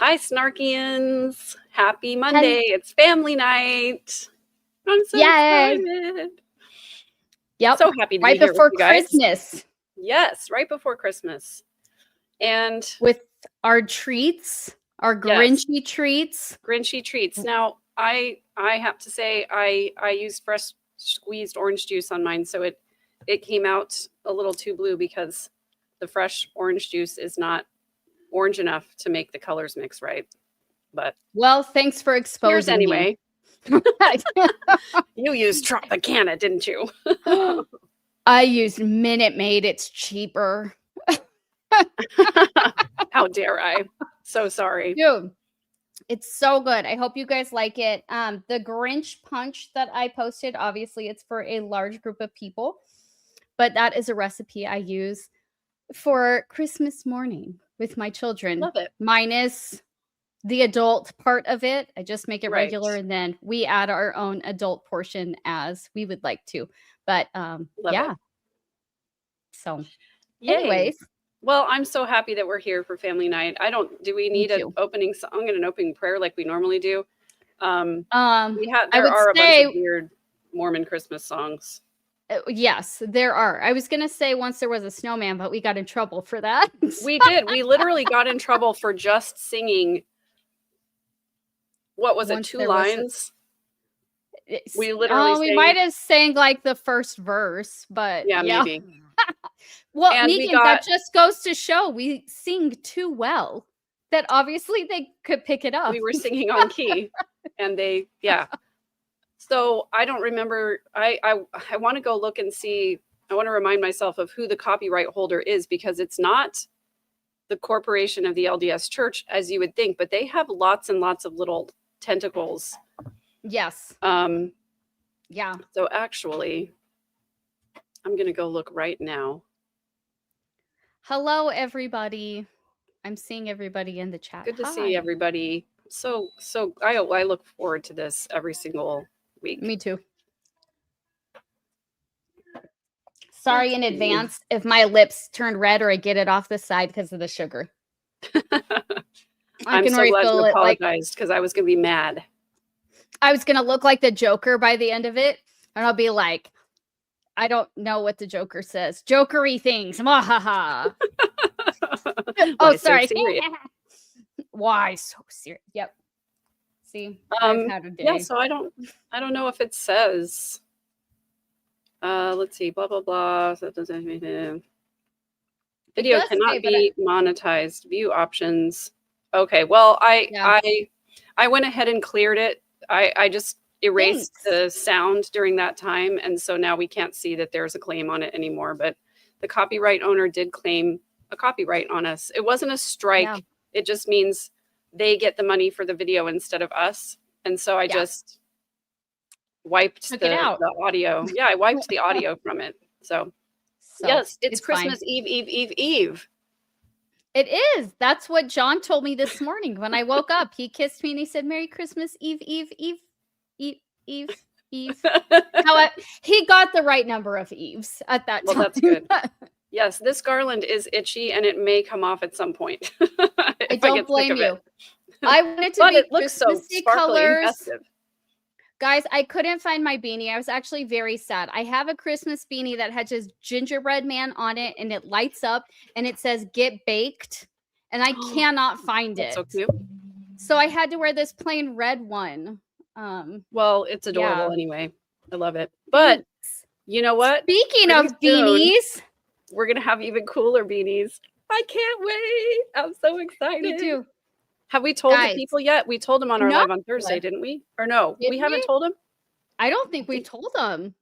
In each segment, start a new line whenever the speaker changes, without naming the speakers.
Hi, Snarkians. Happy Monday. It's family night. I'm so excited.
Yep.
So happy to
right
be here
before
with you guys.
Christmas.
Yes, right before Christmas. And
with our treats, our Grinchy treats.
Grinchy treats. Now, I have to say I used fresh squeezed orange juice on mine, so it came out a little too blue because the fresh orange juice is not orange enough to make the colors mix right. But
well, thanks for exposing
anyway. You used Tropicana, didn't you?
I used Minute Maid. It's cheaper.
How dare I? So sorry.
Dude, it's so good. I hope you guys like it. The Grinch punch that I posted, obviously it's for a large group of people, but that is a recipe I use for Christmas morning with my children.
Love it.
Minus the adult part of it. I just make it regular, and then we add our own adult portion as we would like to. But yeah. So anyways.
Well, I'm so happy that we're here for family night. Do we need an opening song and an opening prayer like we normally do? There are a bunch of weird Mormon Christmas songs.
Yes, there are. I was going to say once there was a snowman, but we got in trouble for that.
We did. We literally got in trouble for just singing. What was it? 2 lines? We literally
we might have sang like the first verse, but
yeah. Maybe.
Well, and Megan, that just goes to show we sing too well that obviously they could pick it up.
We were singing on key and so I don't remember. I want to go look and see. I want to remind myself of who the copyright holder is, because it's not the corporation of the LDS Church as you would think, but they have lots and lots of little tentacles.
Yes.
Yeah. So actually, I'm going to go look right now.
Hello, everybody. I'm seeing everybody in the chat.
Good to see everybody. So I look forward to this every single week.
Me too. Sorry in advance if my lips turn red or I get it off the side because of the sugar.
I'm so glad you apologized because I was going to be mad.
I was going to look like the Joker by the end of it. And I'll be like, I don't know what the Joker says. Jokery things. Mahaha. Oh, sorry. Why so serious? Yep. See, I've had a day.
Yeah, so I don't know if it says. Let's see, blah blah blah. So that doesn't Video cannot be monetized. View options. Okay, well, I went ahead and cleared it. I just erased the sound during that time, and so now we can't see that there's a claim on it anymore. But the copyright owner did claim a copyright on us. It wasn't a strike. Yeah. It just means they get the money for the video instead of us. And so I just wiped the audio. Yeah, I wiped the audio from it. So yes, it's Christmas Eve.
It is. That's what John told me this morning when I woke up. He kissed me and he said, "Merry Christmas Eve." He got the right number of Eves at that time.
Well, that's good. Yes, this garland is itchy and it may come off at some point.
I don't blame you. I wanted to be
it looks Christmassy so colors.
Guys, I couldn't find my beanie. I was actually very sad. I have a Christmas beanie that had just gingerbread man on it and it lights up and it says "Get Baked," and I cannot find it.
So cute.
So I had to wear this plain red one.
Well, it's adorable anyway. I love it. But you know what?
Speaking of beanies,
we're going to have even cooler beanies. I can't wait. I'm so excited.
Me too.
Have we told the people yet? We told them on our live on Thursday, didn't we? Or no? We haven't told them?
I don't think we told them.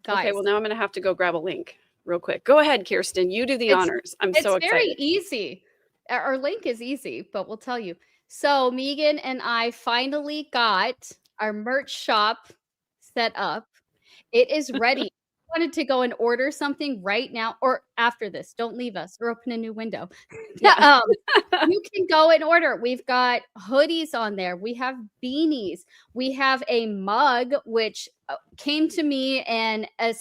Guys. Okay, well, now I'm going to have to go grab a link real quick. Go ahead, Kirsten. You do the honors. I'm so excited.
It's very easy. Our link is easy, but we'll tell you. So Megan and I finally got our merch shop set up. It is ready. I wanted to go and order something right now or after this. Don't leave us or open a new window. Yeah. You can go and order. We've got hoodies on there. We have beanies. We have a mug, which came to me and a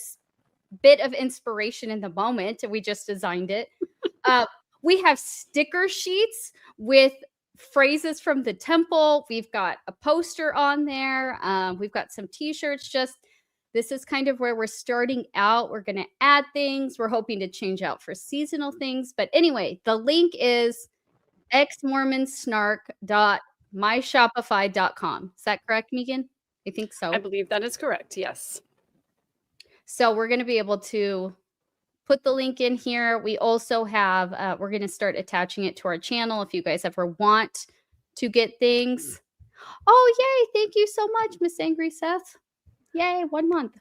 bit of inspiration in the moment. We just designed it. we have sticker sheets with phrases from the temple. We've got a poster on there. We've got some t-shirts. This is kind of where we're starting out. We're going to add things. We're hoping to change out for seasonal things. But anyway, the link is xmormonsnark.myshopify.com. Is that correct, Megan? I think so.
I believe that is correct. Yes.
So we're going to be able to put the link in here. We also have, we're going to start attaching it to our channel if you guys ever want to get things. Oh, yay. Thank you so much, Miss Angry Seth. Yay, 1 month.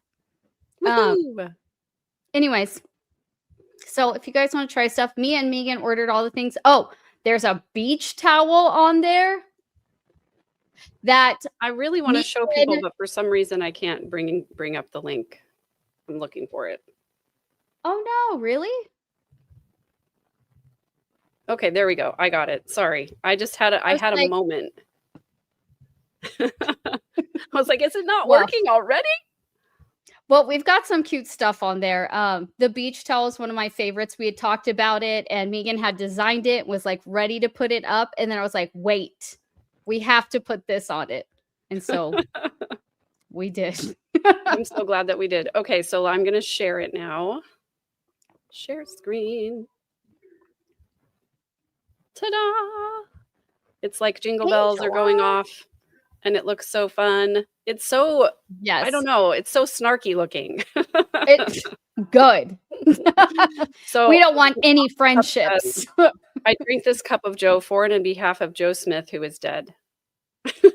Anyways, so if you guys want to try stuff, me and Megan ordered all the things. Oh, there's a beach towel on there that
I really want to show people, but for some reason I can't bring up the link. I'm looking for it.
Oh no, really?
Okay, there we go. I got it. Sorry. I just had a moment. I was like, is it not working already?
Well, we've got some cute stuff on there. The beach towel is one of my favorites. We had talked about it and Megan had designed it, was like ready to put it up. And then I was like, wait, we have to put this on it. And so we did.
I'm so glad that we did. Okay, so I'm going to share it now. Share screen. Ta-da! It's like jingle bells are going off and it looks so fun. It's so,
yes.
I don't know, it's so snarky looking.
It's good.
So
we don't want any friendships.
I drink this cup of Joe for it on behalf of Joe Smith, who is dead.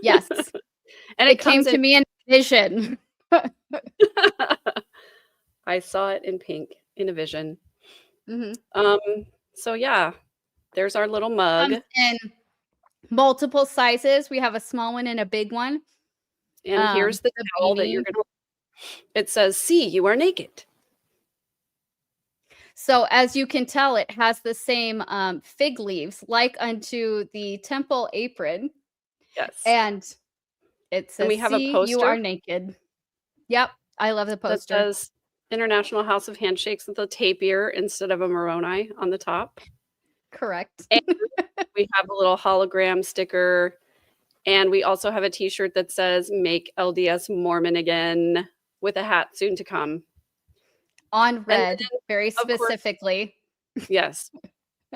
Yes.
And
it came to me in vision.
I saw it in pink in a vision.
Mm-hmm.
So yeah, there's our little mug.
In multiple sizes. We have a small one and a big one.
And here's the towel that you're going to, it says, "See, you are naked."
So as you can tell, it has the same fig leaves like unto the temple apron.
Yes.
And it says,
and we have a poster.
You are naked. Yep. I love the poster.
That says International House of Handshakes with a tapir instead of a Moroni on the top.
Correct.
And we have a little hologram sticker. And we also have a t-shirt that says "Make LDS Mormon Again" with a hat soon to come.
On red, then, very specifically.
Course, yes.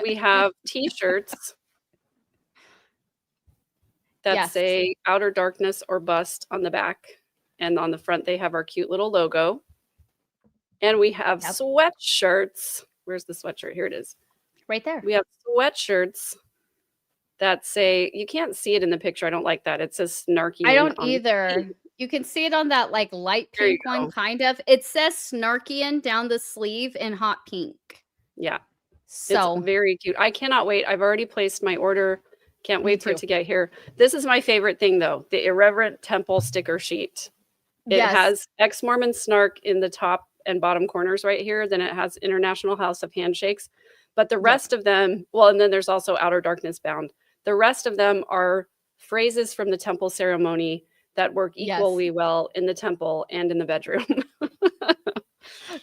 We have t-shirts that say "Outer Darkness" or "Bust" on the back. And on the front, they have our cute little logo. And we have sweatshirts. Where's the sweatshirt? Here it is.
Right there.
We have sweatshirts that say, you can't see it in the picture. I don't like that. It says snarky.
I don't either. You can see it on that like light pink one, kind of. It says snarkian down the sleeve in hot pink.
Yeah.
So
it's very cute. I cannot wait. I've already placed my order. Can't wait for it to get here. This is my favorite thing, though. The Irreverent Temple sticker sheet. It has ex-Mormon snark in the top and bottom corners right here. Then it has International House of Handshakes. But the rest of them, well, and then there's also Outer Darkness Bound. The rest of them are phrases from the temple ceremony that work equally well in the temple and in the bedroom.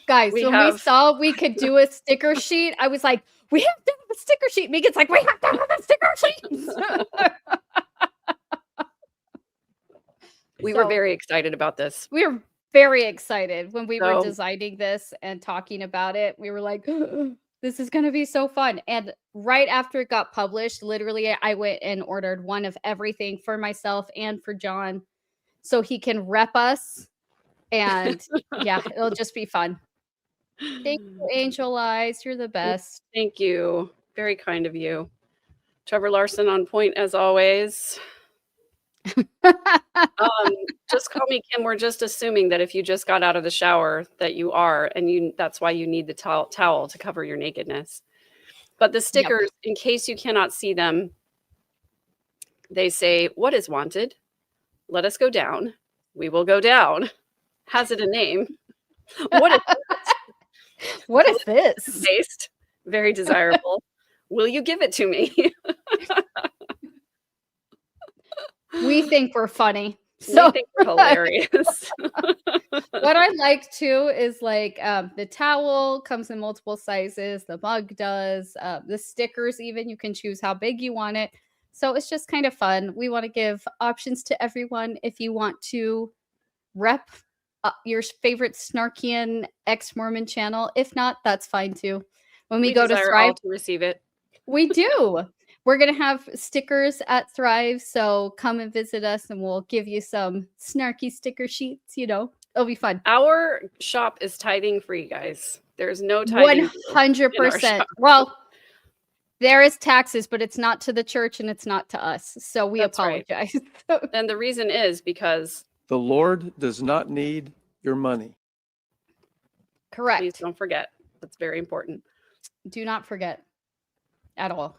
Guys, when we saw we could do a sticker sheet, I was like, we have to have a sticker sheet. Megan's like, we have to have a sticker sheet.
We were very excited about this.
We were very excited when we were designing this and talking about it. We were like, this is going to be so fun. And right after it got published, literally, I went and ordered one of everything for myself and for John so he can rep us. And yeah, it'll just be fun. Thank you, Angel Eyes. You're the best.
Thank you. Very kind of you. Trevor Larson on point as always. Just call me Kim. We're just assuming that if you just got out of the shower that you are, and that's why you need the towel to cover your nakedness. But the stickers, in case you cannot see them, they say, "What is wanted? Let us go down. We will go down." Has it a name? What is it?
What is this?
Taste. Very desirable. Will you give it to me?
We think we're funny. So
we think we're hilarious.
What I like too is like the towel comes in multiple sizes, the mug does, the stickers even you can choose how big you want it. So it's just kind of fun. We want to give options to everyone if you want to rep your favorite snarkian ex-Mormon channel. If not, that's fine too. When we go to
desire
Thrive,
all to receive it.
we do. We're going to have stickers at Thrive, so come and visit us and we'll give you some snarky sticker sheets, It'll be fun.
Our shop is tithing free, guys. There's no tithing.
100%. Well, there is taxes, but it's not to the church and it's not to us. So we apologize. Right.
And the reason is because
the Lord does not need your money.
Correct.
Please don't forget. That's very important.
Do not forget at all.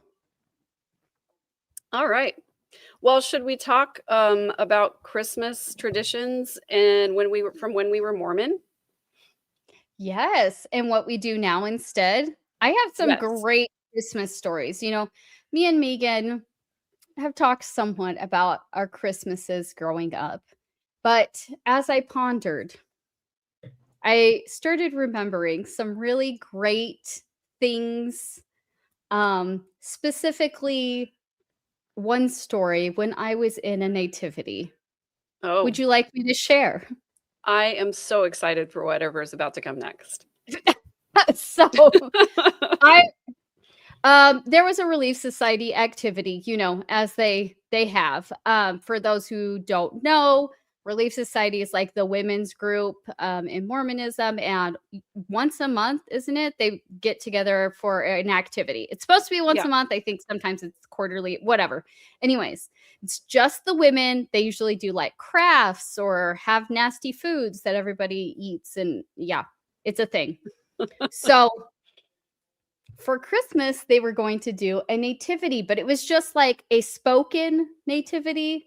All right. Well, should we talk about Christmas traditions and when we were Mormon?
Yes, and what we do now instead. I have some great Christmas stories. Me and Megan have talked somewhat about our Christmases growing up. But as I pondered, I started remembering some really great things, specifically one story when I was in a nativity.
Oh.
Would you like me to share?
I am so excited for whatever is about to come next.
So there was a Relief Society activity, as they have. For those who don't know, Relief Society is like the women's group in Mormonism, and once a month, isn't it? They get together for an activity. It's supposed to be once a month. I think sometimes it's quarterly, whatever. Anyways, it's just the women. They usually do like crafts or have nasty foods that everybody eats. And yeah, it's a thing. So for Christmas, they were going to do a nativity, but it was just like a spoken nativity.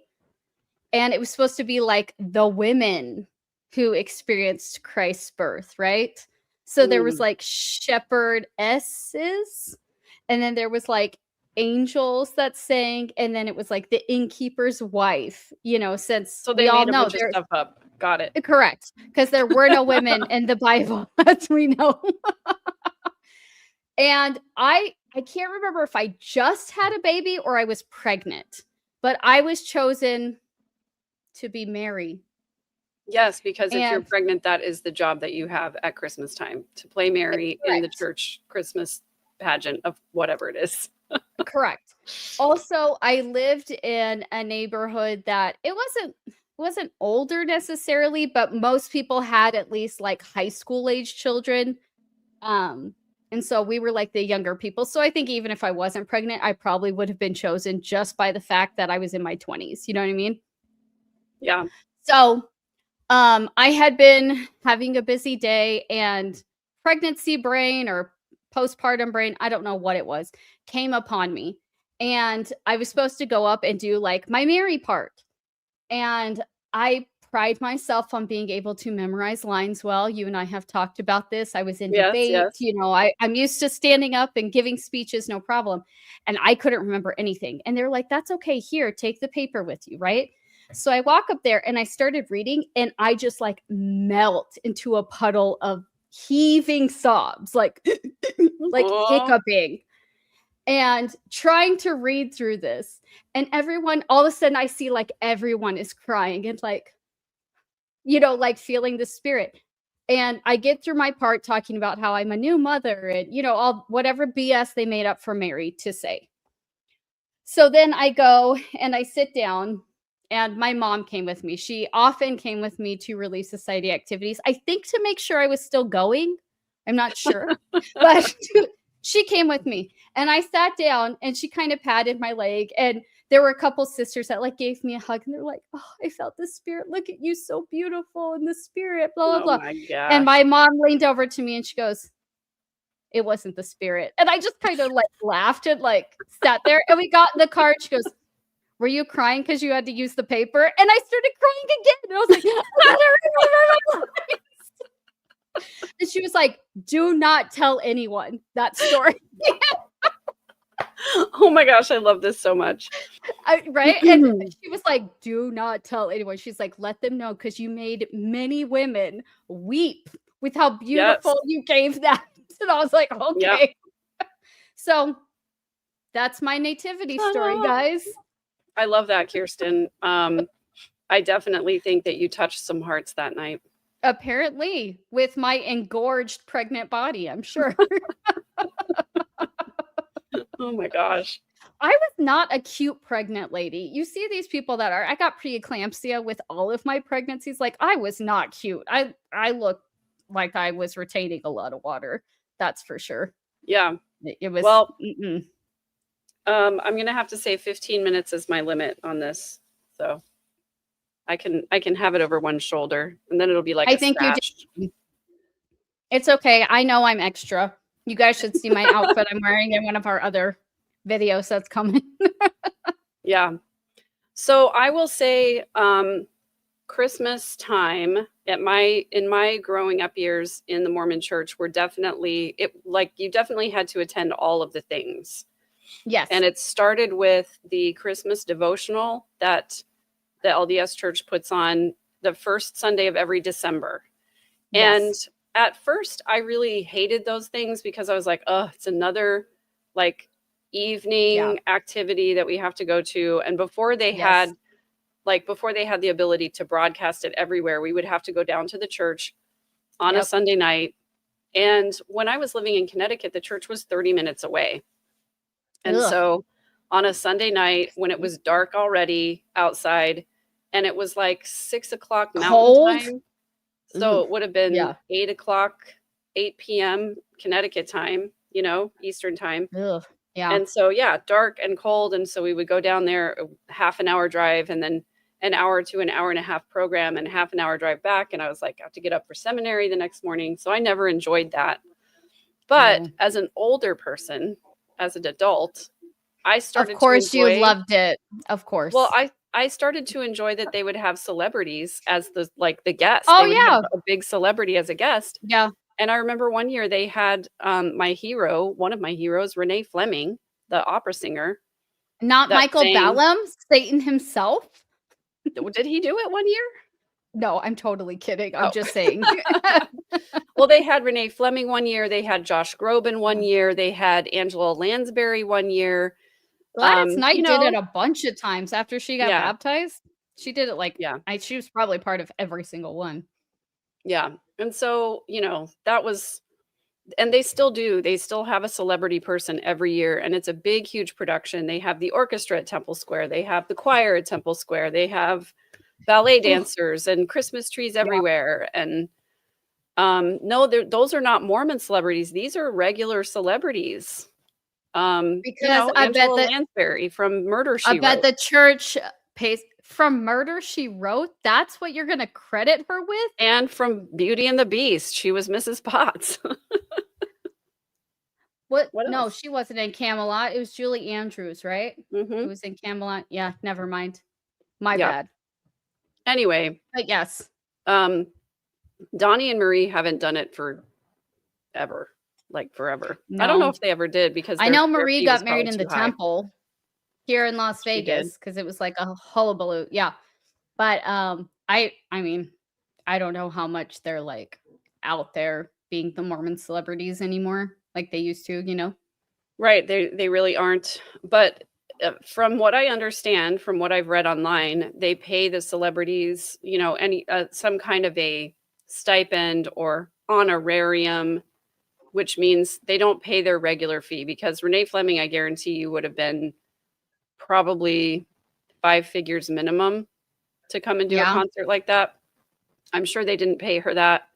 And it was supposed to be like the women who experienced Christ's birth, right? So there was like shepherdesses, and then there was like angels that sang, and then it was like the innkeeper's wife, since
so they all know there's stuff up. Got it.
Correct. Because there were no women in the Bible, as we know. And I can't remember if I just had a baby or I was pregnant, but I was chosen to be Mary.
Yes, because if you're pregnant, that is the job that you have at Christmas time, to play Mary in the church Christmas pageant of whatever it is.
Correct. Also, I lived in a neighborhood that it wasn't older necessarily, but most people had at least like high school age children. And so we were like the younger people. So I think even if I wasn't pregnant, I probably would have been chosen just by the fact that I was in my 20s. You know what I mean?
Yeah.
So I had been having a busy day, and pregnancy brain or postpartum brain, I don't know what it was, came upon me. And I was supposed to go up and do like my Mary part. And I pride myself on being able to memorize lines well. You and I have talked about this. I was in debate.
Yes.
I'm used to standing up and giving speeches, no problem. And I couldn't remember anything. And they're like, that's okay. Here, take the paper with you, right? So I walk up there and I started reading, and I just like melt into a puddle of heaving sobs, like hiccuping and trying to read through this. And everyone, all of a sudden I see like everyone is crying and like, like feeling the spirit. And I get through my part talking about how I'm a new mother and, all whatever BS they made up for Mary to say. So then I go and I sit down. And my mom came with me. She often came with me to Relief Society activities. I think to make sure I was still going. I'm not sure. But she came with me. And I sat down and she kind of patted my leg. And there were a couple sisters that like gave me a hug. And they're like, oh, I felt the spirit. Look at you, so beautiful in the spirit, blah, blah, blah.
My gosh.
And my mom leaned over to me and she goes, it wasn't the spirit. And I just kind of like laughed and like sat there. And we got in the car and she goes, were you crying because you had to use the paper? And I started crying again. And I was like, I don't remember my life. And she was like, do not tell anyone that story.
Oh my gosh, I love this so much.
Right? And she was like, do not tell anyone. She's like, let them know because you made many women weep with how beautiful you gave that. And I was like, okay. So that's my nativity story, guys.
I love that, Kirsten. I definitely think that you touched some hearts that night.
Apparently, with my engorged pregnant body, I'm sure.
Oh my gosh.
I was not a cute pregnant lady. You see these people that are, I got preeclampsia with all of my pregnancies. Like, I was not cute. I looked like I was retaining a lot of water. That's for sure.
Yeah.
It was,
well, I'm going to have to say 15 minutes is my limit on this. So I can have it over one shoulder and then it'll be like
I think you did. It's okay. I know I'm extra. You guys should see my outfit I'm wearing in one of our other videos that's coming.
Yeah. So I will say Christmas time in my growing up years in the Mormon church were definitely you definitely had to attend all of the things.
Yes.
And it started with the Christmas devotional that the LDS church puts on the first Sunday of every December.
Yes.
And at first I really hated those things because I was like, oh, it's another like evening activity that we have to go to. And before they had the ability to broadcast it everywhere, we would have to go down to the church on a Sunday night. And when I was living in Connecticut, the church was 30 minutes away. And so on a Sunday night when it was dark already outside and it was like 6 o'clock mountain time. So it would have been 8 p.m. Connecticut time, Eastern time.
Yeah.
And so, dark and cold. And so we would go down there, a half an hour drive and then an hour to an hour and a half program and half an hour drive back. And I was like, I have to get up for seminary the next morning. So I never enjoyed that. But as an older person, as an adult, I started to enjoy.
Of course you loved it. Of course.
Well, I started to enjoy that they would have celebrities as the guest.
Oh,
they would have a big celebrity as a guest.
Yeah.
And I remember one year they had one of my heroes, Renee Fleming, the opera singer.
Not Michael Vallow, Satan himself.
Did he do it one year?
No, I'm totally kidding. I'm just saying.
Well, they had Renee Fleming one year. They had Josh Groban one year. They had Angela Lansbury one year.
Gladys Knight did it a bunch of times after she got baptized. She did it she was probably part of every single one.
Yeah. And so, that was, and they still do. They still have a celebrity person every year. And it's a big, huge production. They have the orchestra at Temple Square. They have the choir at Temple Square. They have ballet dancers and Christmas trees everywhere. And no, those are not Mormon celebrities. These are regular celebrities.
Because I bet that
Lansbury from Murder, She Wrote.
I bet the church pays from Murder, She Wrote. That's what you're going to credit her with?
And from Beauty and the Beast. She was Mrs. Potts.
What no, she wasn't in Camelot. It was Julie Andrews, right?
Mm-hmm.
It was in Camelot. Yeah, never mind. My bad.
Anyway.
But yes.
Donnie and Marie haven't done it forever.
No.
I don't know if they ever did because
I know Marie got married in the temple here in Las Vegas because it was like a hullabaloo. Yeah. But I mean, I don't know how much they're like out there being the Mormon celebrities anymore like they used to,
Right. They really aren't. But from what I understand, from what I've read online, they pay the celebrities, any some kind of a stipend or honorarium, which means they don't pay their regular fee because Renee Fleming, I guarantee you, would have been probably 5 figures minimum to come and do a concert like that. I'm sure they didn't pay her that.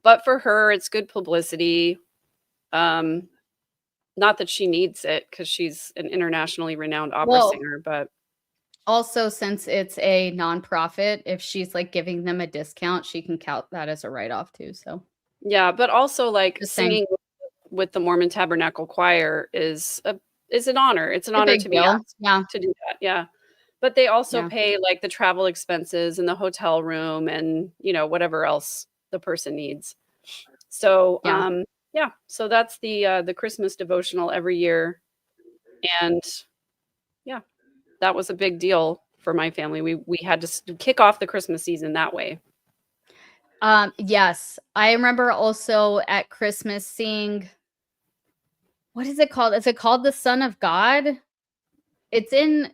But for her, it's good publicity. Not that she needs it because she's an internationally renowned opera singer, but
also since it's a nonprofit, if she's like giving them a discount, she can count that as a write-off too. So
yeah, but also like singing with the Mormon Tabernacle Choir is an honor. It's an honor to be asked to do that. Yeah. But they also pay like the travel expenses and the hotel room and, whatever else the person needs. So, so that's the Christmas devotional every year. And that was a big deal for my family. We had to kick off the Christmas season that way.
Yes. I remember also at Christmas seeing, what is it called? Is it called The Son of God? It's in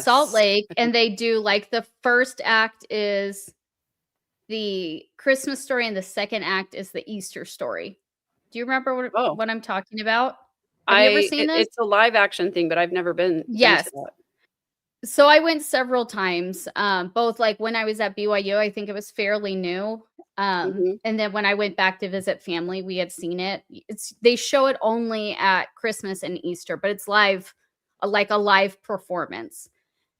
Salt Lake, and they do like the first act is the Christmas story and the second act is the Easter story. Do you remember what I'm talking about? Have you ever seen this?
It's a live action thing, but I've never been.
Yes.
Into that.
So I went several times, both like when I was at BYU, I think it was fairly new. And then when I went back to visit family, we had seen it. They show it only at Christmas and Easter, but it's live, like a live performance.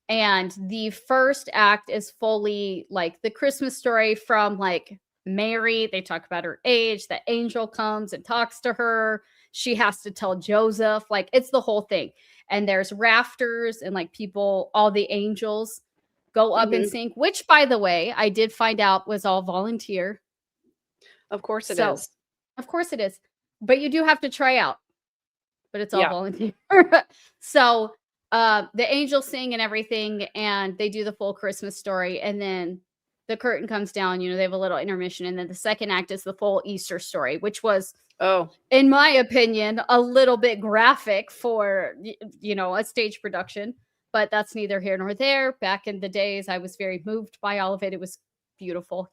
And the first act is fully like the Christmas story from like Mary. They talk about her age. The angel comes and talks to her. She has to tell Joseph, like it's the whole thing. And there's rafters and like people, all the angels go up and sing, which by the way, I did find out was all volunteer.
Of course it is.
Of course it is. But you do have to try out. But it's all volunteer. So the angels sing and everything, and they do the full Christmas story, and then the curtain comes down, they have a little intermission, and then the second act is the full Easter story, which was, in my opinion, a little bit graphic for, a stage production, but that's neither here nor there. Back in the days, I was very moved by all of it. It was beautiful,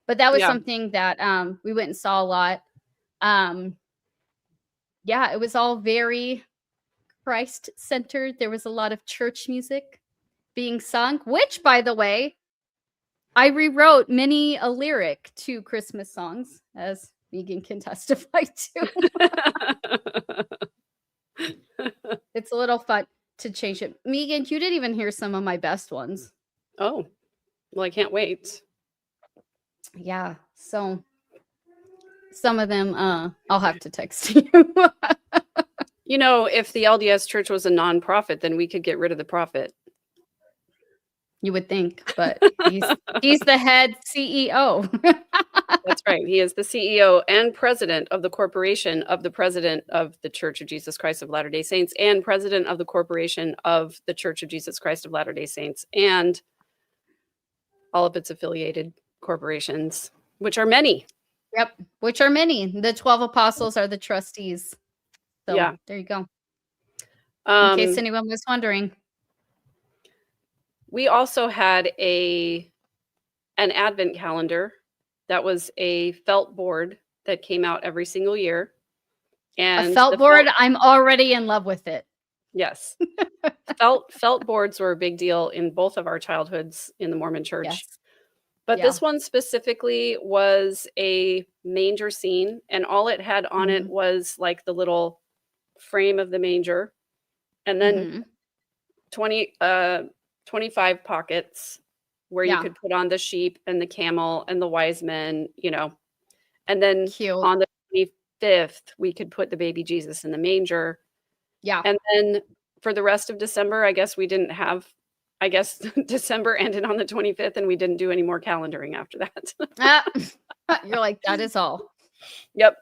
but that was something that we went and saw a lot. It was all very Christ-centered. There was a lot of church music being sung, which, by the way, I rewrote many a lyric to Christmas songs, as Megan can testify to. It's a little fun to change it. Megan, you didn't even hear some of my best ones.
Oh, well, I can't wait.
Yeah, so some of them I'll have to text you.
If the LDS Church was a nonprofit, then we could get rid of the profit.
You would think, but he's the head CEO.
That's right. He is the CEO and president of the corporation of the president of the Church of Jesus Christ of Latter-day Saints and president of the corporation of the Church of Jesus Christ of Latter-day Saints and all of its affiliated corporations, which are many.
Yep, which are many. The 12 apostles are the trustees. So there you go. In case anyone was wondering.
We also had an Advent calendar that was a felt board that came out every single year. And
a felt board, I'm already in love with it.
Yes. Felt boards were a big deal in both of our childhoods in the Mormon church.
Yes.
But this one specifically was a manger scene, and all it had on it was like the little frame of the manger, and then 25 pockets where you could put on the sheep and the camel and the wise men, and then on the 25th we could put the baby Jesus in the manger. And then for the rest of December, I guess December ended on the 25th and we didn't do any more calendaring after that.
You're like, that is all.
Yep.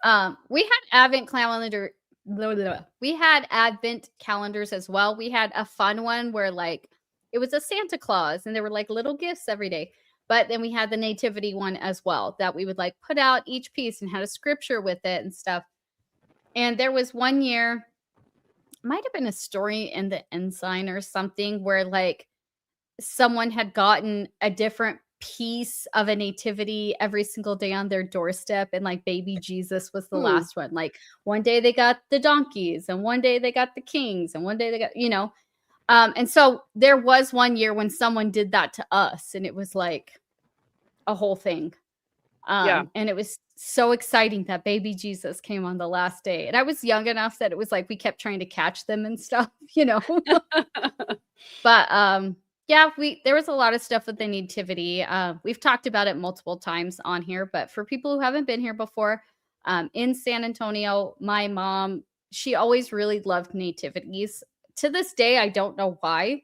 We had Advent calendar. We had Advent calendars as well. We had a fun one where like it was a Santa Claus and there were like little gifts every day. But then we had the nativity one as well that we would like put out each piece and had a scripture with it and stuff. And there was one year, might have been a story in the Ensign or something where like someone had gotten a different piece of a nativity every single day on their doorstep, and like baby Jesus was the last one. Like one day they got the donkeys and one day they got the kings and one day they got, and so there was one year when someone did that to us and it was like a whole thing. And it was so exciting that baby Jesus came on the last day. And I was young enough that it was like we kept trying to catch them and stuff, But there was a lot of stuff with the nativity. We've talked about it multiple times on here, but for people who haven't been here before, in San Antonio, my mom, she always really loved nativities. To this day, I don't know why.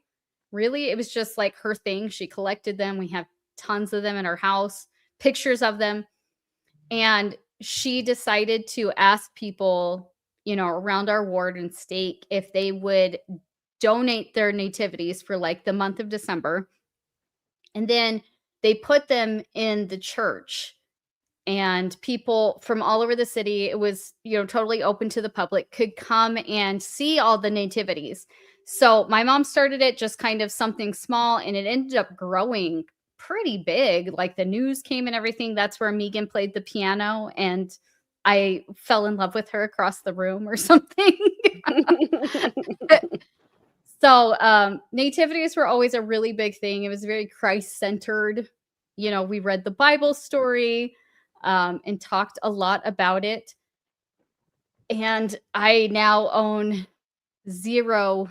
Really, it was just like her thing. She collected them. We have tons of them in our house, pictures of them. And she decided to ask people, around our ward and stake if they would donate their nativities for like the month of December. And then they put them in the church, and people from all over the city, it was, totally open to the public, could come and see all the nativities. So my mom started it just kind of something small, and it ended up growing pretty big. Like the news came and everything. That's where Megan played the piano, and I fell in love with her across the room or something. So nativities were always a really big thing. It was very Christ-centered. We read the Bible story and talked a lot about it. And I now own 0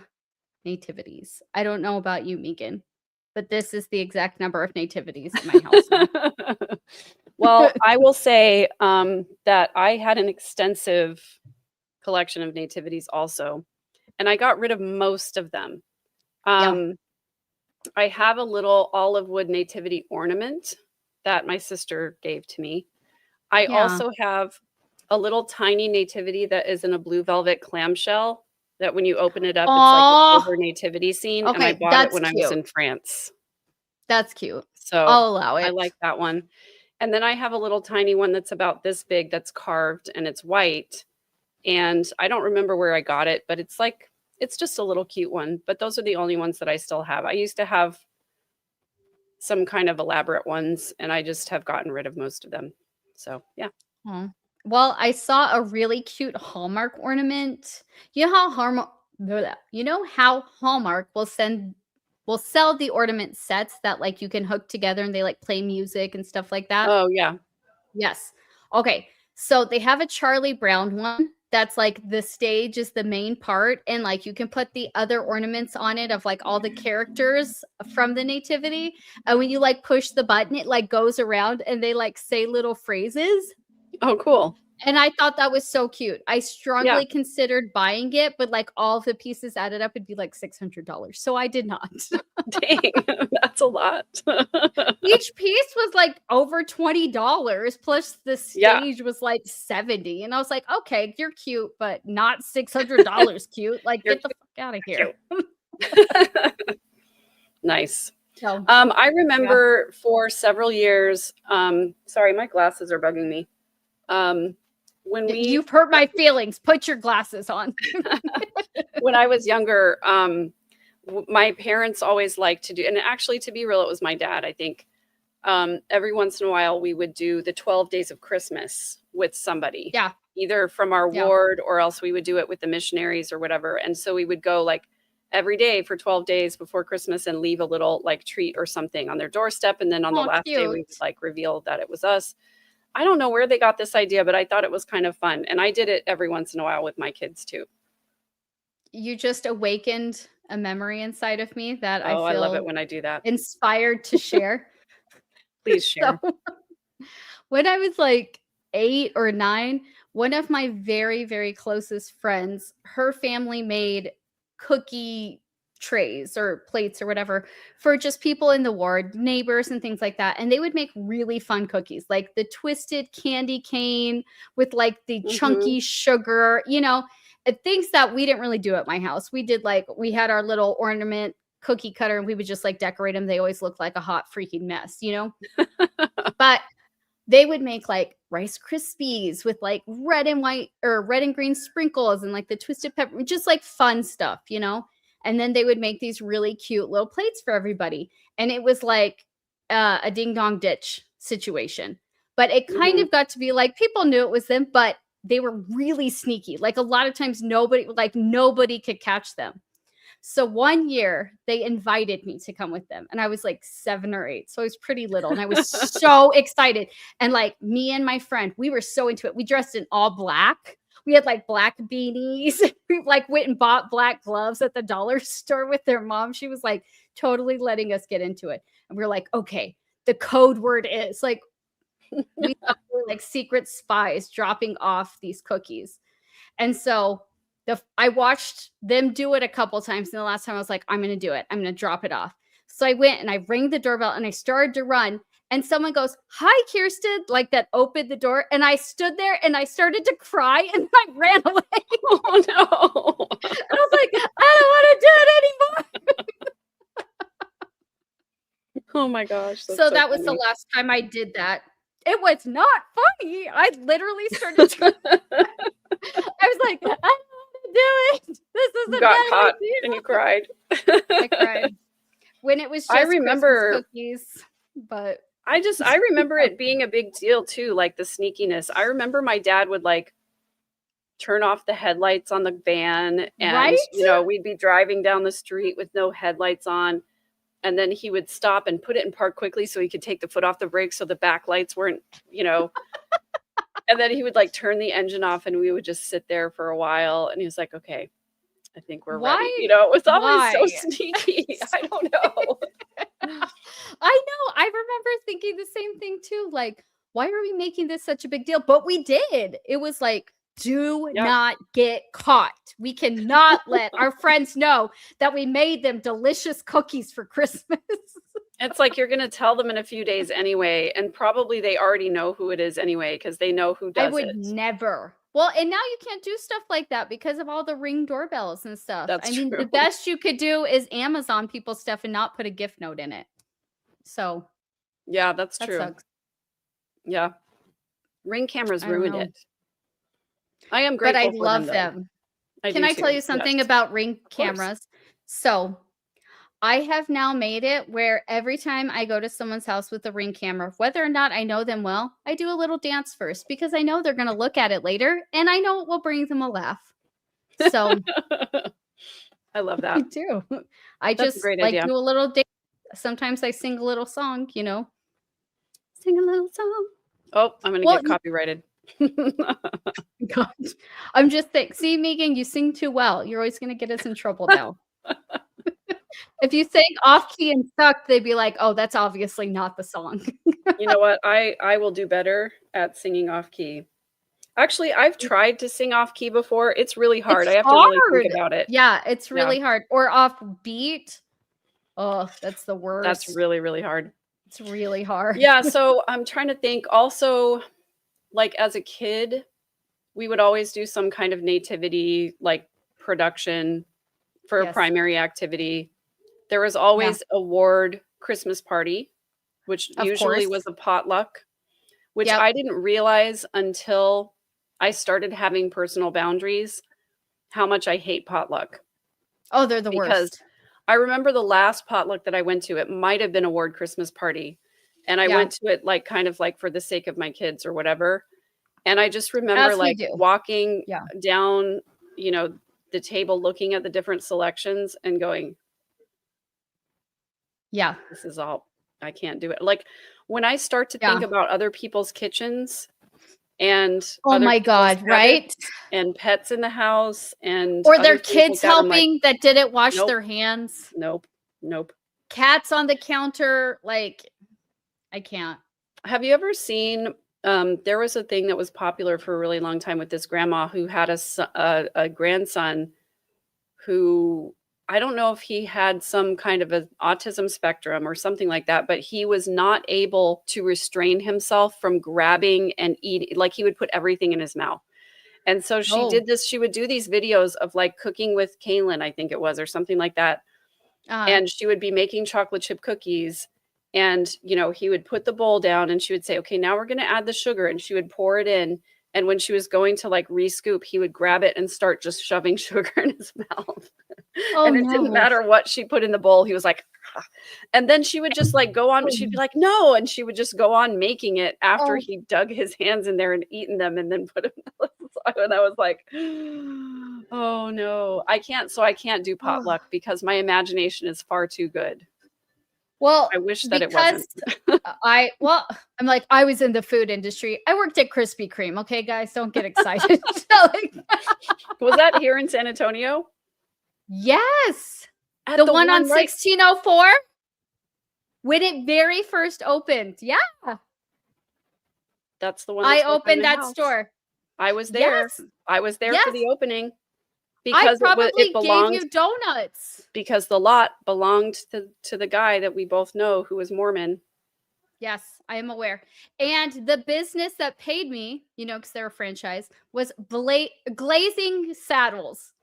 nativities. I don't know about you, Megan, but this is the exact number of nativities in my house now.
Well, I will say that I had an extensive collection of nativities also, and I got rid of most of them. I have a little olive wood nativity ornament that my sister gave to me. I also have a little tiny nativity that is in a blue velvet clamshell that when you open it up, it's like a silver nativity scene. And I bought it when I was in France.
That's cute.
So
I'll allow it.
I like that one. And then I have a little tiny one that's about this big that's carved and it's white. And I don't remember where I got it, but it's just a little cute one. But those are the only ones that I still have. I used to have some kind of elaborate ones, and I just have gotten rid of most of them. So, yeah.
Well, I saw a really cute Hallmark ornament. You know how Hallmark will sell the ornament sets that like you can hook together and they like play music and stuff like that?
Oh, yeah.
Yes. Okay. So they have a Charlie Brown one that's like the stage is the main part, and like you can put the other ornaments on it of like all the characters from the nativity. And when you like push the button, it like goes around and they like say little phrases.
Oh, cool.
And I thought that was so cute. I strongly considered buying it, but like all of the pieces added up, it'd be like $600. So I did not.
Dang, that's a lot.
Each piece was like over $20, plus the stage was like $70. And I was like, okay, you're cute, but not $600 cute. Like, get the fuck out of here.
Nice.
So,
I remember for several years, sorry, my glasses are bugging me.
You've hurt my feelings. Put your glasses on.
When I was younger, my parents always liked to do, and actually, to be real, it was my dad, I think. Every once in a while, we would do the 12 days of Christmas with somebody.
Yeah.
Either from our ward, or else we would do it with the missionaries or whatever. And so we would go like every day for 12 days before Christmas and leave a little like treat or something on their doorstep. And then on the last day, we would like reveal that it was us. I don't know where they got this idea, but I thought it was kind of fun. And I did it every once in a while with my kids too. You
just awakened a memory inside of me that I feel
I love it when I do that.
Inspired to share.
Please share.
So, when I was like 8 or 9, one of my very, very closest friends, her family made cookie trays or plates or whatever for just people in the ward, neighbors and things like that. And they would make really fun cookies, like the twisted candy cane with like the chunky sugar, things that we didn't really do at my house. We did we had our little ornament cookie cutter and we would just like decorate them. They always looked like a hot freaking mess, But they would make like Rice Krispies with like red and white or red and green sprinkles and like the twisted pepper, just like fun stuff, And then they would make these really cute little plates for everybody. And it was like a ding dong ditch situation. But it kind of got to be like people knew it was them, but they were really sneaky. Like a lot of times nobody could catch them. So one year they invited me to come with them. And I was like 7 or 8. So I was pretty little. And I was so excited. And like me and my friend, we were so into it. We dressed in all black. We had like black beanies. We like went and bought black gloves at the dollar store with their mom. She was like totally letting us get into it. And we were like, okay, the code word is like, we thought we were like secret spies dropping off these cookies. And so I watched them do it a couple times. And the last time I was like, I'm going to do it. I'm going to drop it off. So I went and I rang the doorbell and I started to run. And someone goes, hi, Kirsten, like that opened the door. And I stood there and I started to cry and I ran away.
Oh, no.
And I was like, I don't want to do it
my gosh. That's
So
so
that was the
funny.
last time I did that. It was not funny. I literally started to I was like, I don't want to do it. This is
You
a
got
bad
caught
idea.
and you cried.
I cried. When it was just
I
Christmas
remember
cookies, but
I remember it being a big deal too, like the sneakiness. I remember my dad would like turn off the headlights on the van and
right?
we'd be driving down the street with no headlights on, and then he would stop and put it in park quickly so he could take the foot off the brake so the back lights weren't, and then he would like turn the engine off and we would just sit there for a while and he was like, okay, I think we're ready.
Why?
It was always so
Why?
sneaky. I don't know.
I know. I remember thinking the same thing too. Like, why are we making this such a big deal? But we did. It was like, do
Yeah.
not get caught. We cannot let our friends know that we made them delicious cookies for Christmas.
It's like you're going to tell them in a few days anyway, and probably they already know who it is anyway because they know who does
I would
it.
never. Well, and now you can't do stuff like that because of all the Ring doorbells and stuff.
That's
I mean, the
true.
best you could do is Amazon people's stuff and not put a gift note in it. So
Yeah, that's
that
true.
sucks.
Yeah. Ring cameras
I don't
ruined
know.
it. I am
But
grateful
I
for
love
though.
them.
I
Can
do
I tell
too.
you something
Yes.
about Ring
course.
cameras? So I have now made it where every time I go to someone's house with a Ring camera, whether or not I know them well, I do a little dance first because I know they're going to look at it later and I know it will bring them a laugh. So
I love
I
that.
do. I
That's a
just
great
like
idea.
do a little dance. Sometimes I sing a little song, Sing a little song.
Oh, I'm going to
Well,
get copyrighted.
God. I'm just thinking, see, Megan, you sing too well. You're always going to get us in trouble now. If you sang off key and sucked, they'd be like, oh, that's obviously not the song.
You know what? I will do better at singing off key. Actually, I've tried to sing off key before. It's really hard.
It's
I have to really think
hard.
about it.
Yeah, it's
Yeah.
really hard. Or off beat. Oh, that's the worst.
That's really, really hard.
It's really hard.
Yeah, so I'm trying to think also, like as a kid, we would always do some kind of nativity like production for a
Yes.
primary activity. There was always a ward Christmas party, which
Of
usually
course.
was a potluck, which
Yep.
I didn't realize until I started having personal boundaries how much I hate potluck.
Oh, they're the
Because
worst.
I remember the last potluck that I went to, it might have been a ward Christmas party. And I
Yeah.
went to it like kind of like for the sake of my kids or whatever. And I just remember
As we
like
do.
walking
Yeah.
down, the table, looking at the different selections and going,
Yeah.
this is all, I can't do it. Like when I start to think
Yeah.
about other people's kitchens and
Oh
other
my
people's
God,
habits
right?
and pets in the house and
Or
other
their
things like
kids
that, I'm like,
helping that didn't wash
Nope.
their hands.
nope.
Cats on the counter. Like, I can't.
Have you ever seen, there was a thing that was popular for a really long time with this grandma who had a grandson who, I don't know if he had some kind of an autism spectrum or something like that, but he was not able to restrain himself from grabbing and eating. Like he would put everything in his mouth. And so she
Oh.
did this. She would do these videos of like cooking with Kaylin, I think it was, or something like that. And she would be making chocolate chip cookies. And, he would put the bowl down and she would say, okay, now we're going to add the sugar. And she would pour it in. And when she was going to like re-scoop, he would grab it and start just shoving sugar in his mouth.
Oh,
And it didn't
no.
matter what she put in the bowl. He was like, "Ah." And then she would just like go on. She'd be like, no. And she would just go on making it after
Oh.
he dug his hands in there and eaten them and then put them. And I was like, oh no, I can't do potluck because my imagination is far too good.
Well,
I wish that it wasn't.
I'm like, I was in the food industry. I worked at Krispy Kreme. Okay, guys, don't get excited.
Was that here in San Antonio?
Yes.
At
The one on
right-
1604 when it very first opened. Yeah.
That's the one.
I
that's right by
opened
my
that
house.
store.
I was there.
Yes.
I was there
Yes.
for the opening
I
because
probably
it belonged
gave you donuts.
because the lot belonged to the guy that we both know who was Mormon.
Yes, I am aware. And the business that paid me, because they're a franchise, was Glazing Saddles.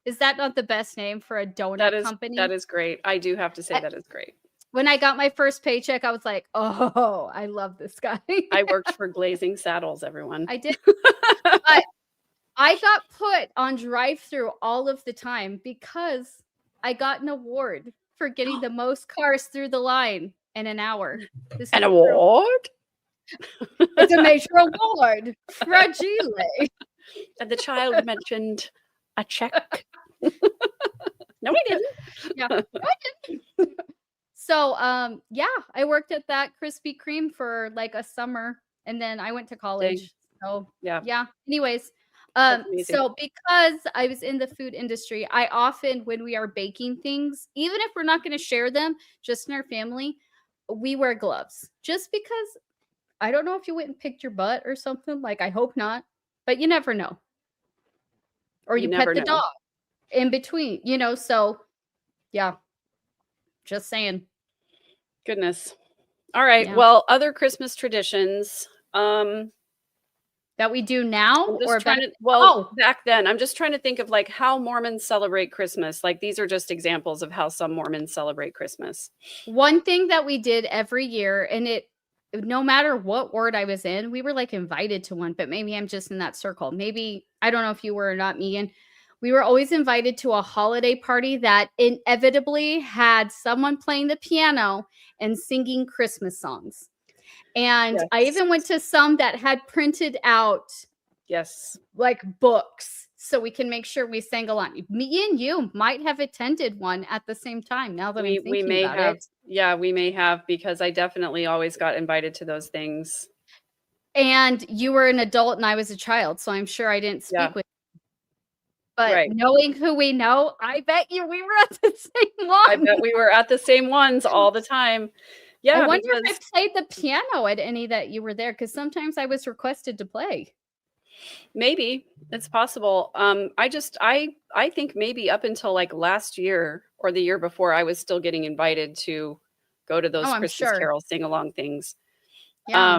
Is that not the best name for a donut company?
That is great. I do have to say that is great.
When I got my first paycheck, I was like, oh, I love this guy.
I worked for Glazing Saddles, everyone.
I did. But I got put on drive-through all of the time because I got an award for getting the most cars through the line in an hour. This
An
is true.
award?
It's a major award. Fragile.
And the child mentioned a check. No, he didn't.
Yeah. No, I didn't. So, yeah, I worked at that Krispy Kreme for like a summer, and then I went to college. So, yeah. Anyways, so because I was in the food industry, I often, when we are baking things, even if we're not going to share them, just in our family, we wear gloves. Just because I don't know if you went and picked your butt or something. Like, I hope not, but you never know. Or you pet the dog in between, so yeah. Just saying.
Goodness. All right.
Yeah.
Well, other Christmas traditions.
That we do now or
back then. I'm just trying to think of like how Mormons celebrate Christmas. Like these are just examples of how some Mormons celebrate Christmas.
One thing that we did every year, and no matter what ward I was in, we were like invited to one, but maybe I'm just in that circle. Maybe, I don't know if you were or not, Megan. We were always invited to a holiday party that inevitably had someone playing the piano and singing Christmas songs. And I even went to some that had printed out like books so we can make sure we sang along. Me and you might have attended one at the same time now that I'm thinking about it.
Yeah, we may have, because I definitely always got invited to those things.
And you were an adult and I was a child, so I'm sure I didn't speak with you. But knowing who we know, I bet we were at the same one.
I bet we were at the same ones all the time. Yeah,
I wonder if I played the piano at any that you were there, because sometimes I was requested to play.
Maybe it's possible. I think maybe up until like last year or the year before, I was still getting invited to go to those Christmas Carol sing along things.
Yeah.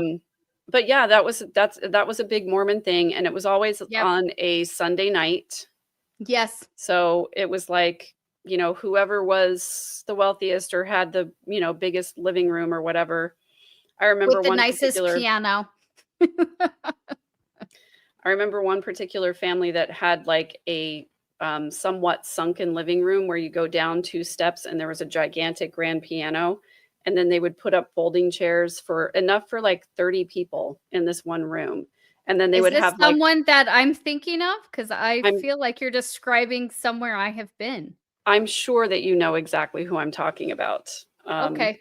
But yeah, that was a big Mormon thing, and it was always on a Sunday night.
Yes.
So it was like, whoever was the wealthiest or had the, biggest living room or whatever. I remember
with the nicest piano.
I remember one particular family that had like a somewhat sunken living room where you go down 2 steps and there was a gigantic grand piano. And then they would put up folding chairs for enough for like 30 people in this one room. And then they would have
someone that I'm thinking of, because I feel like you're describing somewhere I have been.
I'm sure that you know exactly who I'm talking about.
Okay.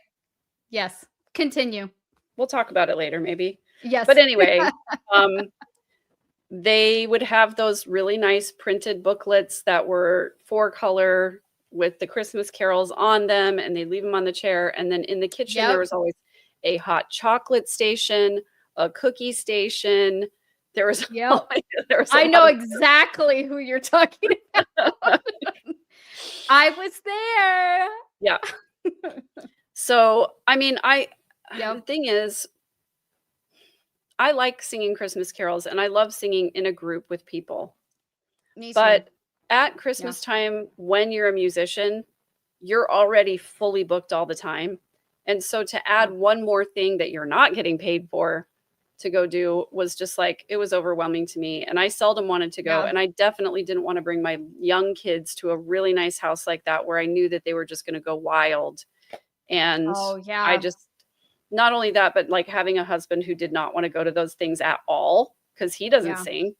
Yes. Continue.
We'll talk about it later, maybe.
Yes.
But anyway, they would have those really nice printed booklets that were 4-color with the Christmas carols on them, and they leave them on the chair. And then in the kitchen, there was always a hot chocolate station, a cookie station. There was,
I know exactly who you're talking about. I was there.
Yeah. So, I mean, the thing is, I like singing Christmas carols and I love singing in a group with people.
Me too.
But at Christmas time, when you're a musician, you're already fully booked all the time. And so to add one more thing that you're not getting paid for to go do was just like, it was overwhelming to me. And I seldom wanted to go. And I definitely didn't want to bring my young kids to a really nice house like that, where I knew that they were just going to go wild. And I just, not only that, but like having a husband who did not want to go to those things at all, because he doesn't sing,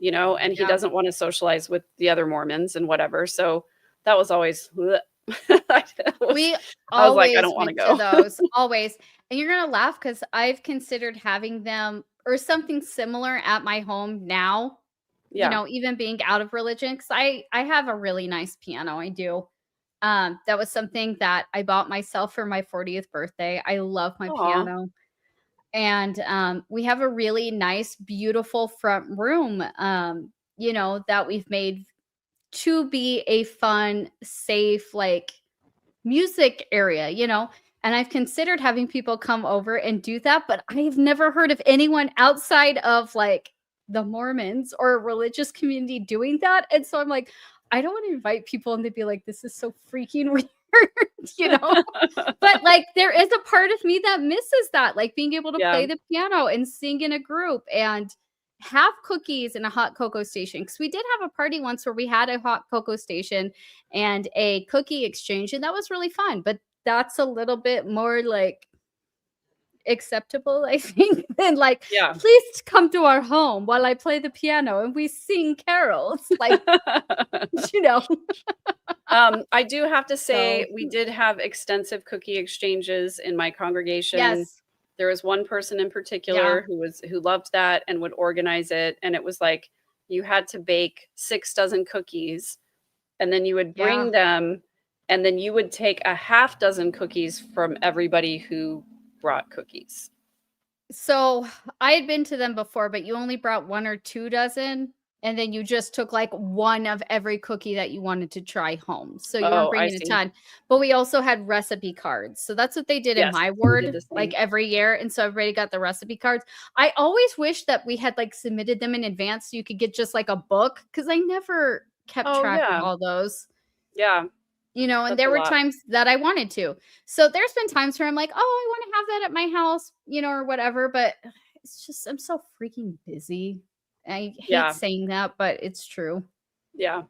and he doesn't want to socialize with the other Mormons and whatever. So that was always, I was like, I don't want to go.
Those always. And you're going to laugh because I've considered having them or something similar at my home now, even being out of religion. Because I have a really nice piano. I do. That was something that I bought myself for my 40th birthday. I love my piano. And we have a really nice, beautiful front room, that we've made to be a fun, safe, like music area, and I've considered having people come over and do that, but I've never heard of anyone outside of like the Mormons or a religious community doing that. And so I'm like, I don't want to invite people and they'd be like, this is so freaking weird. you know. But like there is a part of me that misses that, like being able to
Yeah.
play the piano and sing in a group and have cookies in a hot cocoa station. Because we did have a party once where we had a hot cocoa station and a cookie exchange, and that was really fun. But that's a little bit more like acceptable, I think, than like,
Yeah.
please come to our home while I play the piano and we sing carols. Like, you know.
I do have to say,
So-
we did have extensive cookie exchanges in my congregation.
Yes.
There was one person in particular who loved that and would organize it. And it was like you had to bake 6 dozen cookies, and then you would bring them, and then you would take a half dozen cookies from everybody who brought cookies.
So I had been to them before, but you only brought 1 or 2 dozen. And then you just took like one of every cookie that you wanted to try home. So you weren't bringing a ton. But we also had recipe cards. So that's what they did in my ward, like every year. And so everybody got the recipe cards. I always wish that we had like submitted them in advance so you could get just like a book, because I never kept track of all those.
Yeah.
You know, and there were times that I wanted to. So there's been times where I'm like, oh, I want to have that at my house, you know, or whatever. But it's just, I'm so freaking busy. I hate saying that, but it's true.
Yeah.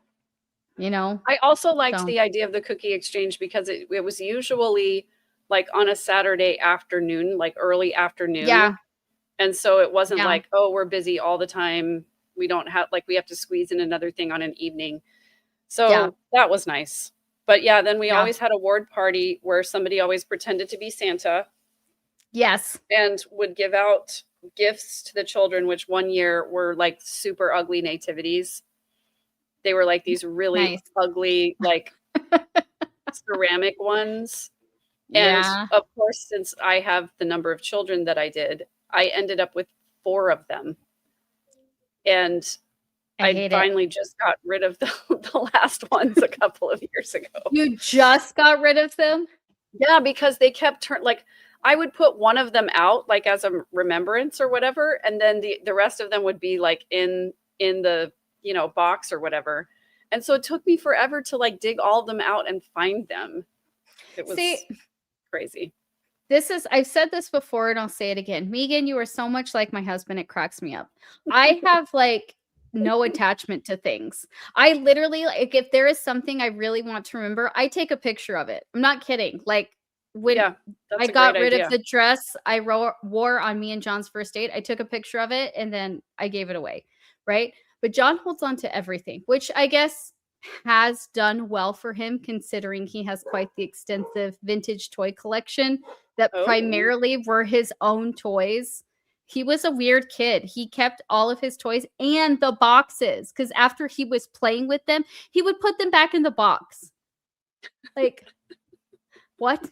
You know,
I also liked the idea of the cookie exchange because it was usually like on a Saturday afternoon, like early afternoon.
Yeah.
And so it wasn't like, oh, we're busy all the time. We don't have, like, we have to squeeze in another thing on an evening. So that was nice. But yeah, then we always had a ward party where somebody always pretended to be Santa.
Yes.
And would give out gifts to the children, which one year were like super ugly nativities. They were like these really ugly, like ceramic ones. And of course, since I have the number of children that I did, I ended up with 4 of them. And I finally just got rid of the last ones a couple of years ago.
You just got rid of them?
Yeah, because they kept like I would put one of them out like as a remembrance or whatever, and then the rest of them would be like in the, you know, box or whatever. And so it took me forever to like dig all of them out and find them. It was crazy.
I've said this before and I'll say it again. Megan, you are so much like my husband, it cracks me up. I have like no attachment to things. I literally, like, if there is something I really want to remember, I take a picture of it. I'm not kidding. Like, when I got rid of the dress I wore on me and John's first date, I took a picture of it and then I gave it away, right? But John holds on to everything, which I guess has done well for him, considering he has quite the extensive vintage toy collection that primarily were his own toys. He was a weird kid. He kept all of his toys and the boxes, because after he was playing with them, he would put them back in the box. Like, what?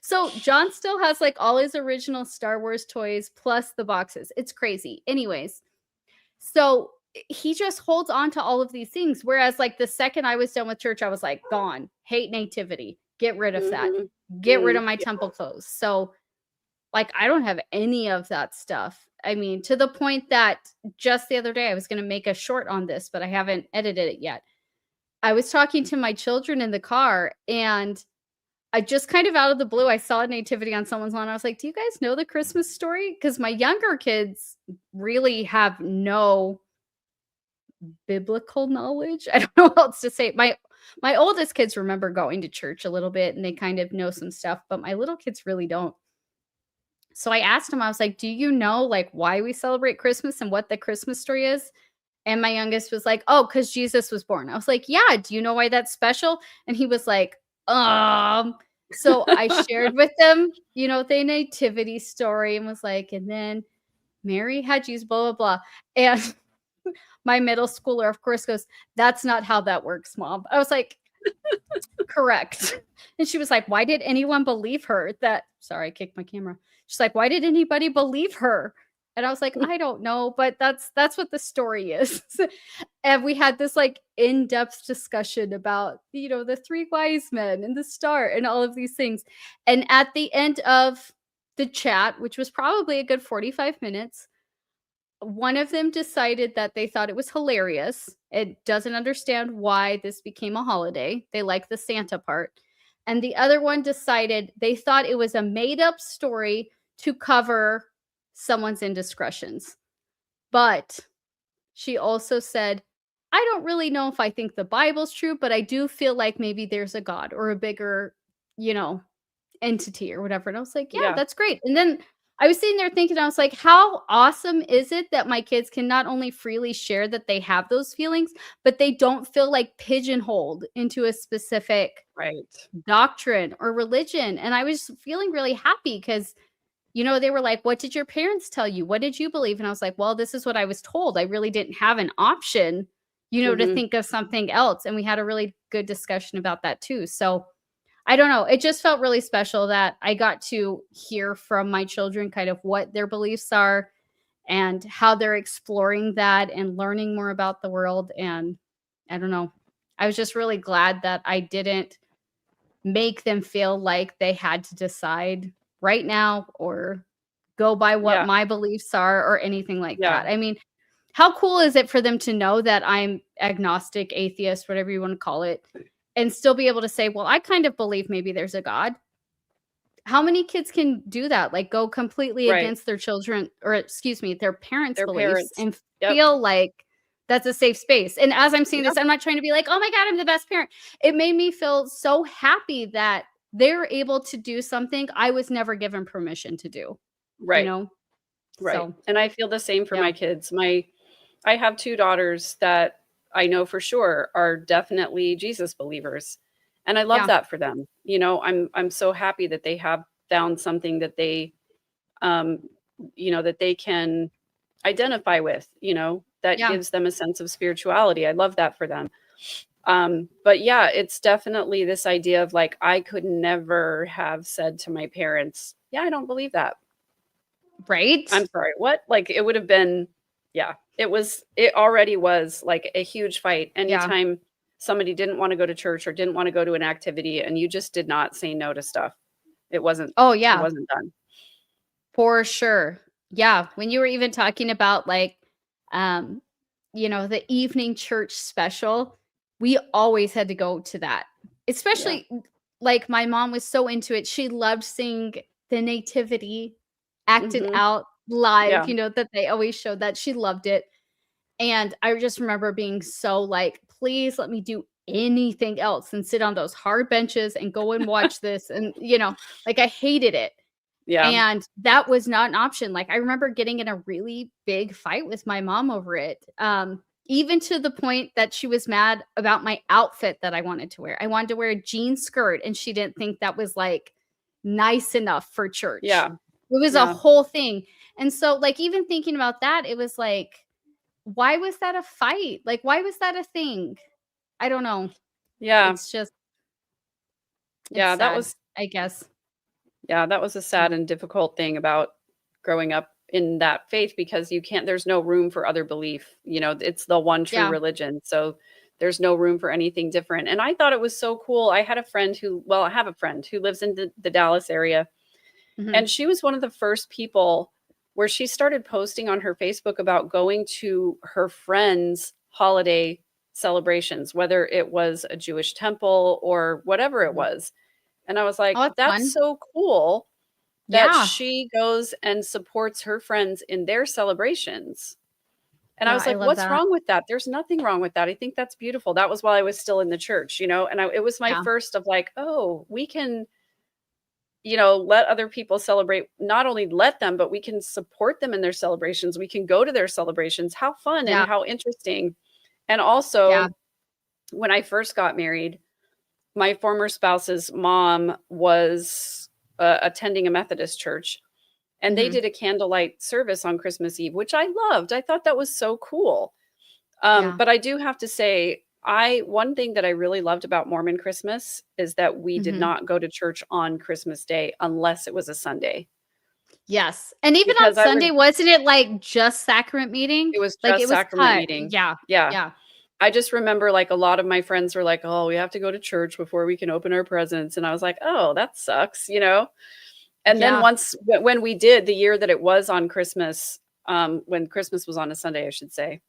So John still has like all his original Star Wars toys plus the boxes. It's crazy. Anyways, so he just holds on to all of these things. Whereas like the second I was done with church, I was like, gone. Hate nativity. Get rid of that. Get rid of my temple clothes. So like, I don't have any of that stuff. I mean, to the point that just the other day, I was going to make a short on this, but I haven't edited it yet. I was talking to my children in the car, and I just kind of out of the blue, I saw a nativity on someone's lawn. I was like, do you guys know the Christmas story? Because my younger kids really have no biblical knowledge. I don't know what else to say. My oldest kids remember going to church a little bit and they kind of know some stuff, but my little kids really don't. So I asked them, I was like, do you know like why we celebrate Christmas and what the Christmas story is? And my youngest was like, oh, because Jesus was born. I was like, yeah, do you know why that's special? And he was like, so I shared with them, you know, the nativity story, and was like, and then Mary had Jesus, blah, blah, blah. And my middle schooler, of course, goes, that's not how that works, Mom. I was like, correct. And she was like, why did anyone believe her? Sorry, I kicked my camera. She's like, why did anybody believe her? And I was like, I don't know, but that's what the story is. And we had this like in-depth discussion about, you know, the 3 wise men and the star and all of these things. And at the end of the chat, which was probably a good 45 minutes, one of them decided that they thought it was hilarious. It doesn't understand why this became a holiday. They like the Santa part. And the other one decided they thought it was a made-up story to cover someone's indiscretions. But she also said, I don't really know if I think the Bible's true, but I do feel like maybe there's a God or a bigger, entity or whatever. And I was like, yeah,
Yeah.
that's great. And then I was sitting there thinking, I was like, how awesome is it that my kids can not only freely share that they have those feelings, but they don't feel like pigeonholed into a specific
Right.
doctrine or religion. And I was feeling really happy because, they were like, what did your parents tell you? What did you believe? And I was like, well, this is what I was told. I really didn't have an option, to
Mhm.
think of something else. And we had a really good discussion about that too. So I don't know. It just felt really special that I got to hear from my children kind of what their beliefs are and how they're exploring that and learning more about the world. And I don't know. I was just really glad that I didn't make them feel like they had to decide right now or go by what
Yeah.
my beliefs are or anything like
Yeah.
that. I mean, how cool is it for them to know that I'm agnostic, atheist, whatever you want to call it, and still be able to say, well, I kind of believe maybe there's a God. How many kids can do that? Like go completely
Right.
against their children or excuse me, their parents'
Their
beliefs
parents.
and
Yep.
feel like that's a safe space. And as I'm saying
Yep.
this, I'm not trying to be like, oh my God, I'm the best parent. It made me feel so happy that they're able to do something I was never given permission to do,
Right. Right.
So
And I feel the same for
yeah.
my kids. I have 2 daughters that I know for sure are definitely Jesus believers. And I love
Yeah.
that for them. I'm so happy that they have found something that they that they can identify with, that
Yeah.
gives them a sense of spirituality. I love that for them. But yeah, it's definitely this idea of like, I could never have said to my parents, yeah, I don't believe that.
Right?
I'm sorry, what? Like, it would have been, yeah, it already was like a huge fight.
Yeah.
Anytime somebody didn't want to go to church or didn't want to go to an activity and you just did not say no to stuff. It wasn't
Oh yeah.
done.
For sure. Yeah, when you were even talking about like the evening church special, we always had to go to that. Especially like my mom was so into it. She loved seeing the nativity acted
Mhm.
out live,
Yeah.
that they always showed that. She loved it. And I just remember being so like, please let me do anything else and sit on those hard benches and go and watch this. And, like I hated it.
Yeah.
And that was not an option. Like I remember getting in a really big fight with my mom over it. Even to the point that she was mad about my outfit that I wanted to wear. I wanted to wear a jean skirt and she didn't think that was like nice enough for church.
Yeah.
It was a
Yeah.
whole thing. And so like even thinking about that, it was like, why was that a fight? Like why was that a thing? I don't know.
Yeah.
It's just
Yeah, that
sad,
was
I guess.
Yeah, that was a sad and difficult thing about growing up in that faith because there's no room for other belief. It's the one true
Yeah.
religion. So there's no room for anything different. And I thought it was so cool. I have a friend who lives in the Dallas area.
Mhm.
And she was one of the first people where she started posting on her Facebook about going to her friends' holiday celebrations, whether it was a Jewish temple or whatever it
Mhm.
was. And I was like,
Oh, it's
that's
fun.
so cool that
Yeah.
she goes and supports her friends in their celebrations. And I
Yeah,
was
I
like,
love
what's
that.
wrong with that? There's nothing wrong with that. I think that's beautiful. That was while I was still in the church, and it was my
Yeah.
first of like, oh, we can, let other people celebrate, not only let them, but we can support them in their celebrations. We can go to their celebrations. How fun and
Yeah.
how interesting. And
Yeah.
also, when I first got married, my former spouse's mom was attending a Methodist church, and they
Mhm.
did a candlelight service on Christmas Eve, which I loved. I thought that was so cool.
Yeah.
But I do have to say, one thing that I really loved about Mormon Christmas is that we did
Mhm.
not go to church on Christmas Day unless it was a Sunday.
Yes. And even on
Because
Sunday, wasn't it like just sacrament meeting?
it was
Like
just
it was
sacrament
cut.
meeting.
Yeah.
Yeah.
Yeah.
I just remember like a lot of my friends were like, oh, we have to go to church before we can open our presents. And I was like, oh, that sucks, And then
Yeah.
when we did the year that it was on Christmas, when Christmas was on a Sunday, I should say,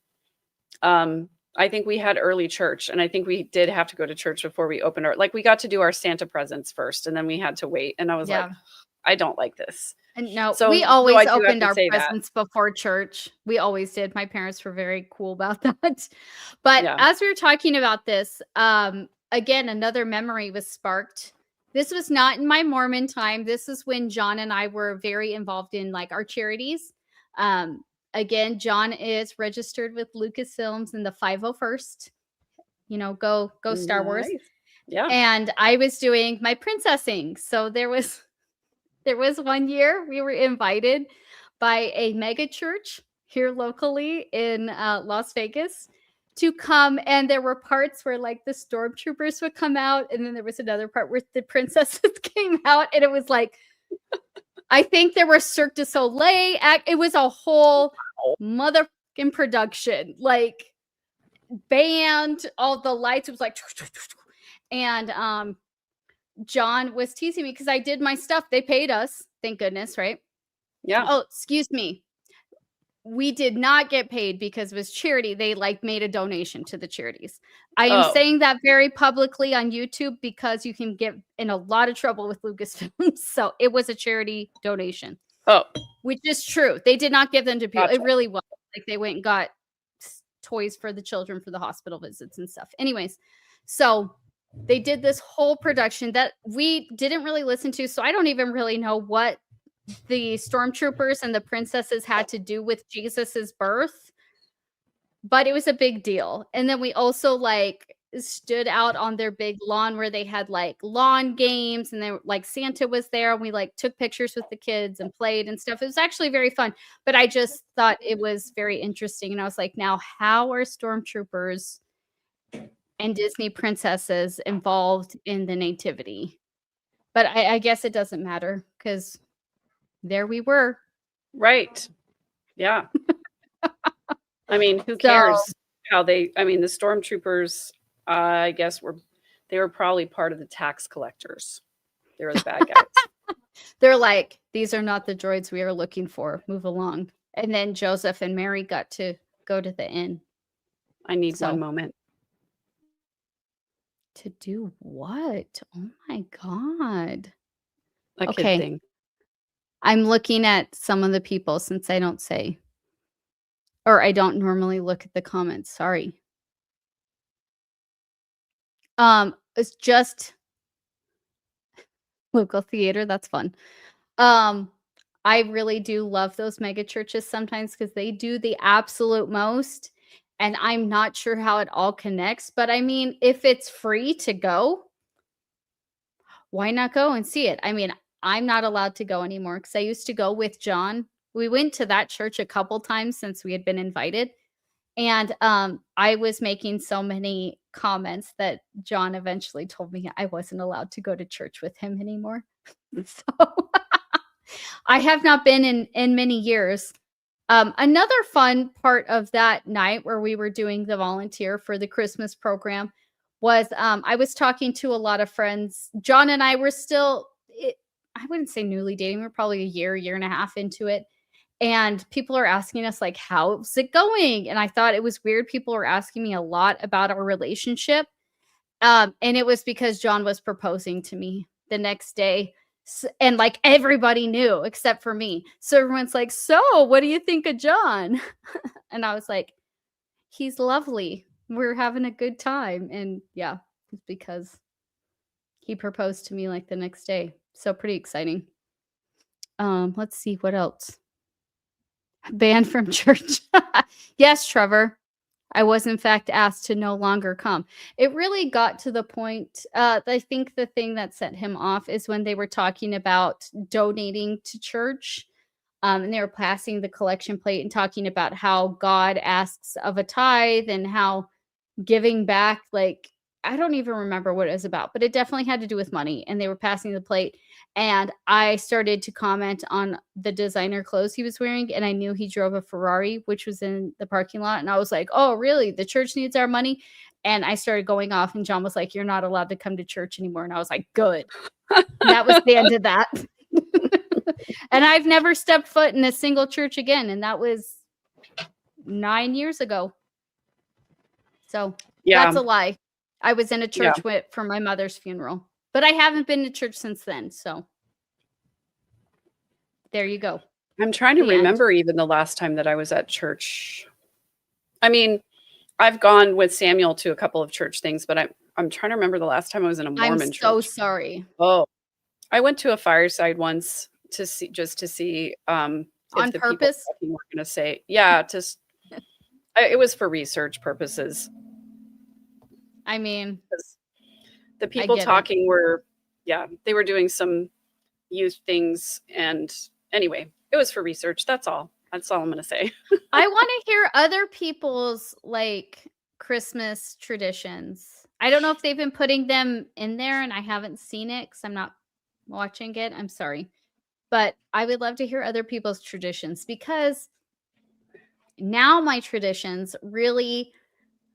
I think we had early church, and I think we did have to go to church before we opened our, like we got to do our Santa presents first, and then we had to wait. And I was like, I don't like this.
And no,
So
we
I
always
do have
opened
to
our
say that.
presents before church. We always did. My parents were very cool about that. But
Yeah.
as we were talking about this, again, another memory was sparked. This was not in my Mormon time. This is when John and I were very involved in like our charities. Again, John is registered with Lucasfilms in the 501st. You know, go Star Wars.
Yeah.
And I was doing my princessing. So there was one year we were invited by a mega church here locally in Las Vegas to come, and there were parts where like the stormtroopers would come out, and then there was another part where the princesses came out, and it was like, I think there were Cirque du Soleil it was a whole motherfucking production, like band, all the lights, it was like, and John was teasing me because I did my stuff. They paid us, thank goodness, right?
Yeah.
Oh, excuse me. We did not get paid because it was charity. They like made a donation to the charities. I am saying that very publicly on YouTube because you can get in a lot of trouble with Lucasfilm. So it was a charity donation.
Oh,
which is true. They did not give them to people.
Gotcha.
It really was like they went and got toys for the children for the hospital visits and stuff. Anyways, so they did this whole production that we didn't really listen to. So I don't even really know what the stormtroopers and the princesses had to do with Jesus's birth, but it was a big deal. And then we also like stood out on their big lawn where they had like lawn games, and then like Santa was there, and we like took pictures with the kids and played and stuff. It was actually very fun, but I just thought it was very interesting. And I was like, now how are stormtroopers and Disney princesses involved in the nativity? But I guess it doesn't matter because there we were.
Right. Yeah. I mean, who cares how the stormtroopers, I guess they were probably part of the tax collectors. They were the bad guys.
They're like, these are not the droids we are looking for. Move along. And then Joseph and Mary got to go to the inn.
I need one moment.
To do what? Oh my God.
A kid thing.
I'm looking at some of the people since I don't say, or I don't normally look at the comments. Sorry. It's just local theater. That's fun. I really do love those mega churches sometimes because they do the absolute most. And I'm not sure how it all connects, but I mean, if it's free to go, why not go and see it? I mean, I'm not allowed to go anymore because I used to go with John. We went to that church a couple times since we had been invited. And I was making so many comments that John eventually told me I wasn't allowed to go to church with him anymore. So I have not been in many years. Another fun part of that night where we were doing the volunteer for the Christmas program was I was talking to a lot of friends. John and I were still, I wouldn't say newly dating. We're probably a year and a half into it. And people are asking us like, how's it going? And I thought it was weird. People were asking me a lot about our relationship. And it was because John was proposing to me the next day. And like everybody knew except for me. So everyone's like, so what do you think of John? And I was like, he's lovely. We're having a good time. And yeah, it's because he proposed to me like the next day. So pretty exciting. Let's see what else. Banned from church. Yes, Trevor. I was in fact asked to no longer come. It really got to the point. I think the thing that set him off is when they were talking about donating to church. And they were passing the collection plate and talking about how God asks of a tithe and how giving back, like, I don't even remember what it was about, but it definitely had to do with money. And they were passing the plate. And I started to comment on the designer clothes he was wearing. And I knew he drove a Ferrari, which was in the parking lot. And I was like, oh, really? The church needs our money. And I started going off. And John was like, you're not allowed to come to church anymore. And I was like, good. That was the end of that. And I've never stepped foot in a single church again. And that was 9 years ago. So
Yeah.
that's a lie. I was in a church for my mother's funeral, but I haven't been to church since then. So there you go.
I'm trying to
The end.
remember even the last time that I was at church. I mean, I've gone with Samuel to a couple of church things, but I'm trying to remember the last time I was in a Mormon
I'm
church.
so sorry.
Oh, I went to a fireside once to see if
On
the
purpose?
people talking were going to say, yeah, it was for research purposes.
I mean,
The people
get it.
talking were, they were doing some youth things. And anyway, it was for research. That's all. That's all I'm going to say.
I want to hear other people's like Christmas traditions. I don't know if they've been putting them in there and I haven't seen it because I'm not watching it. I'm sorry. But I would love to hear other people's traditions because now my traditions really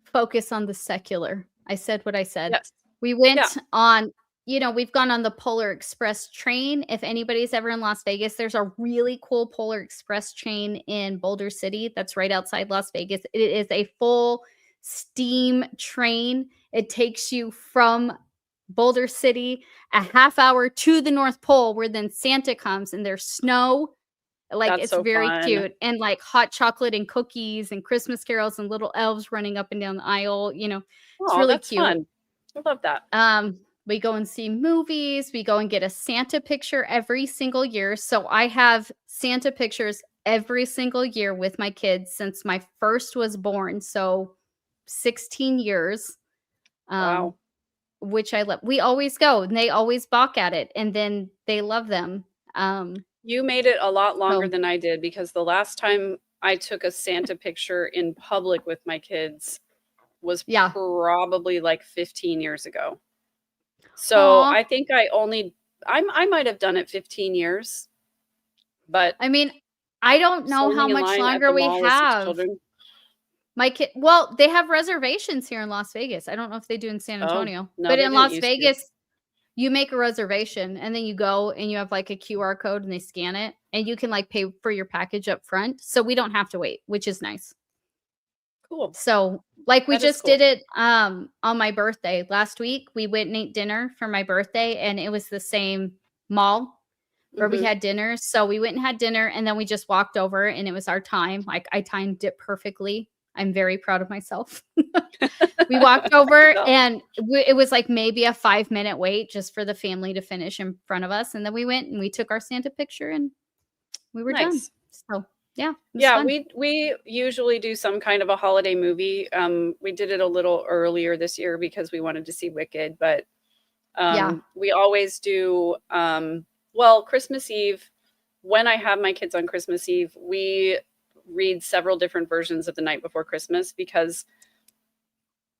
focus on the secular. I said what I said.
Yes.
We went on, we've gone on the Polar Express train. If anybody's ever in Las Vegas, there's a really cool Polar Express train in Boulder City that's right outside Las Vegas. It is a full steam train. It takes you from Boulder City a half hour to the North Pole where then Santa comes and there's snow. Like
That's
it's
so
very
fun.
cute and like hot chocolate and cookies and Christmas carols and little elves running up and down the aisle. It's really
that's
cute.
fun. I love that.
We go and see movies. We go and get a Santa picture every single year. So I have Santa pictures every single year with my kids since my first was born. So 16 years.
Wow.
Which I love. We always go and they always balk at it and then they love them.
You made it a lot longer than I did because the last time I took a Santa picture in public with my kids was probably like 15 years ago. So I think I might have done it 15 years, but
I mean, I don't know how much longer we have. My kid, well, they have reservations here in Las Vegas. I don't know if they do in San Antonio, but in Las Vegas, you make a reservation and then you go and you have like a QR code and they scan it and you can like pay for your package up front. So we don't have to wait, which is nice.
Cool.
So like we just did it on my birthday last week. We went and ate dinner for my birthday and it was the same mall where we had dinner. So we went and had dinner and then we just walked over and it was our time. Like I timed it perfectly. I'm very proud of myself. We walked over and it was like maybe a 5-minute wait just for the family to finish in front of us. And then we went and we took our Santa picture and we were done. So yeah.
Yeah. We usually do some kind of a holiday movie. We did it a little earlier this year because we wanted to see Wicked, but we always do, Christmas Eve, when I have my kids on Christmas Eve, we read several different versions of The Night Before Christmas because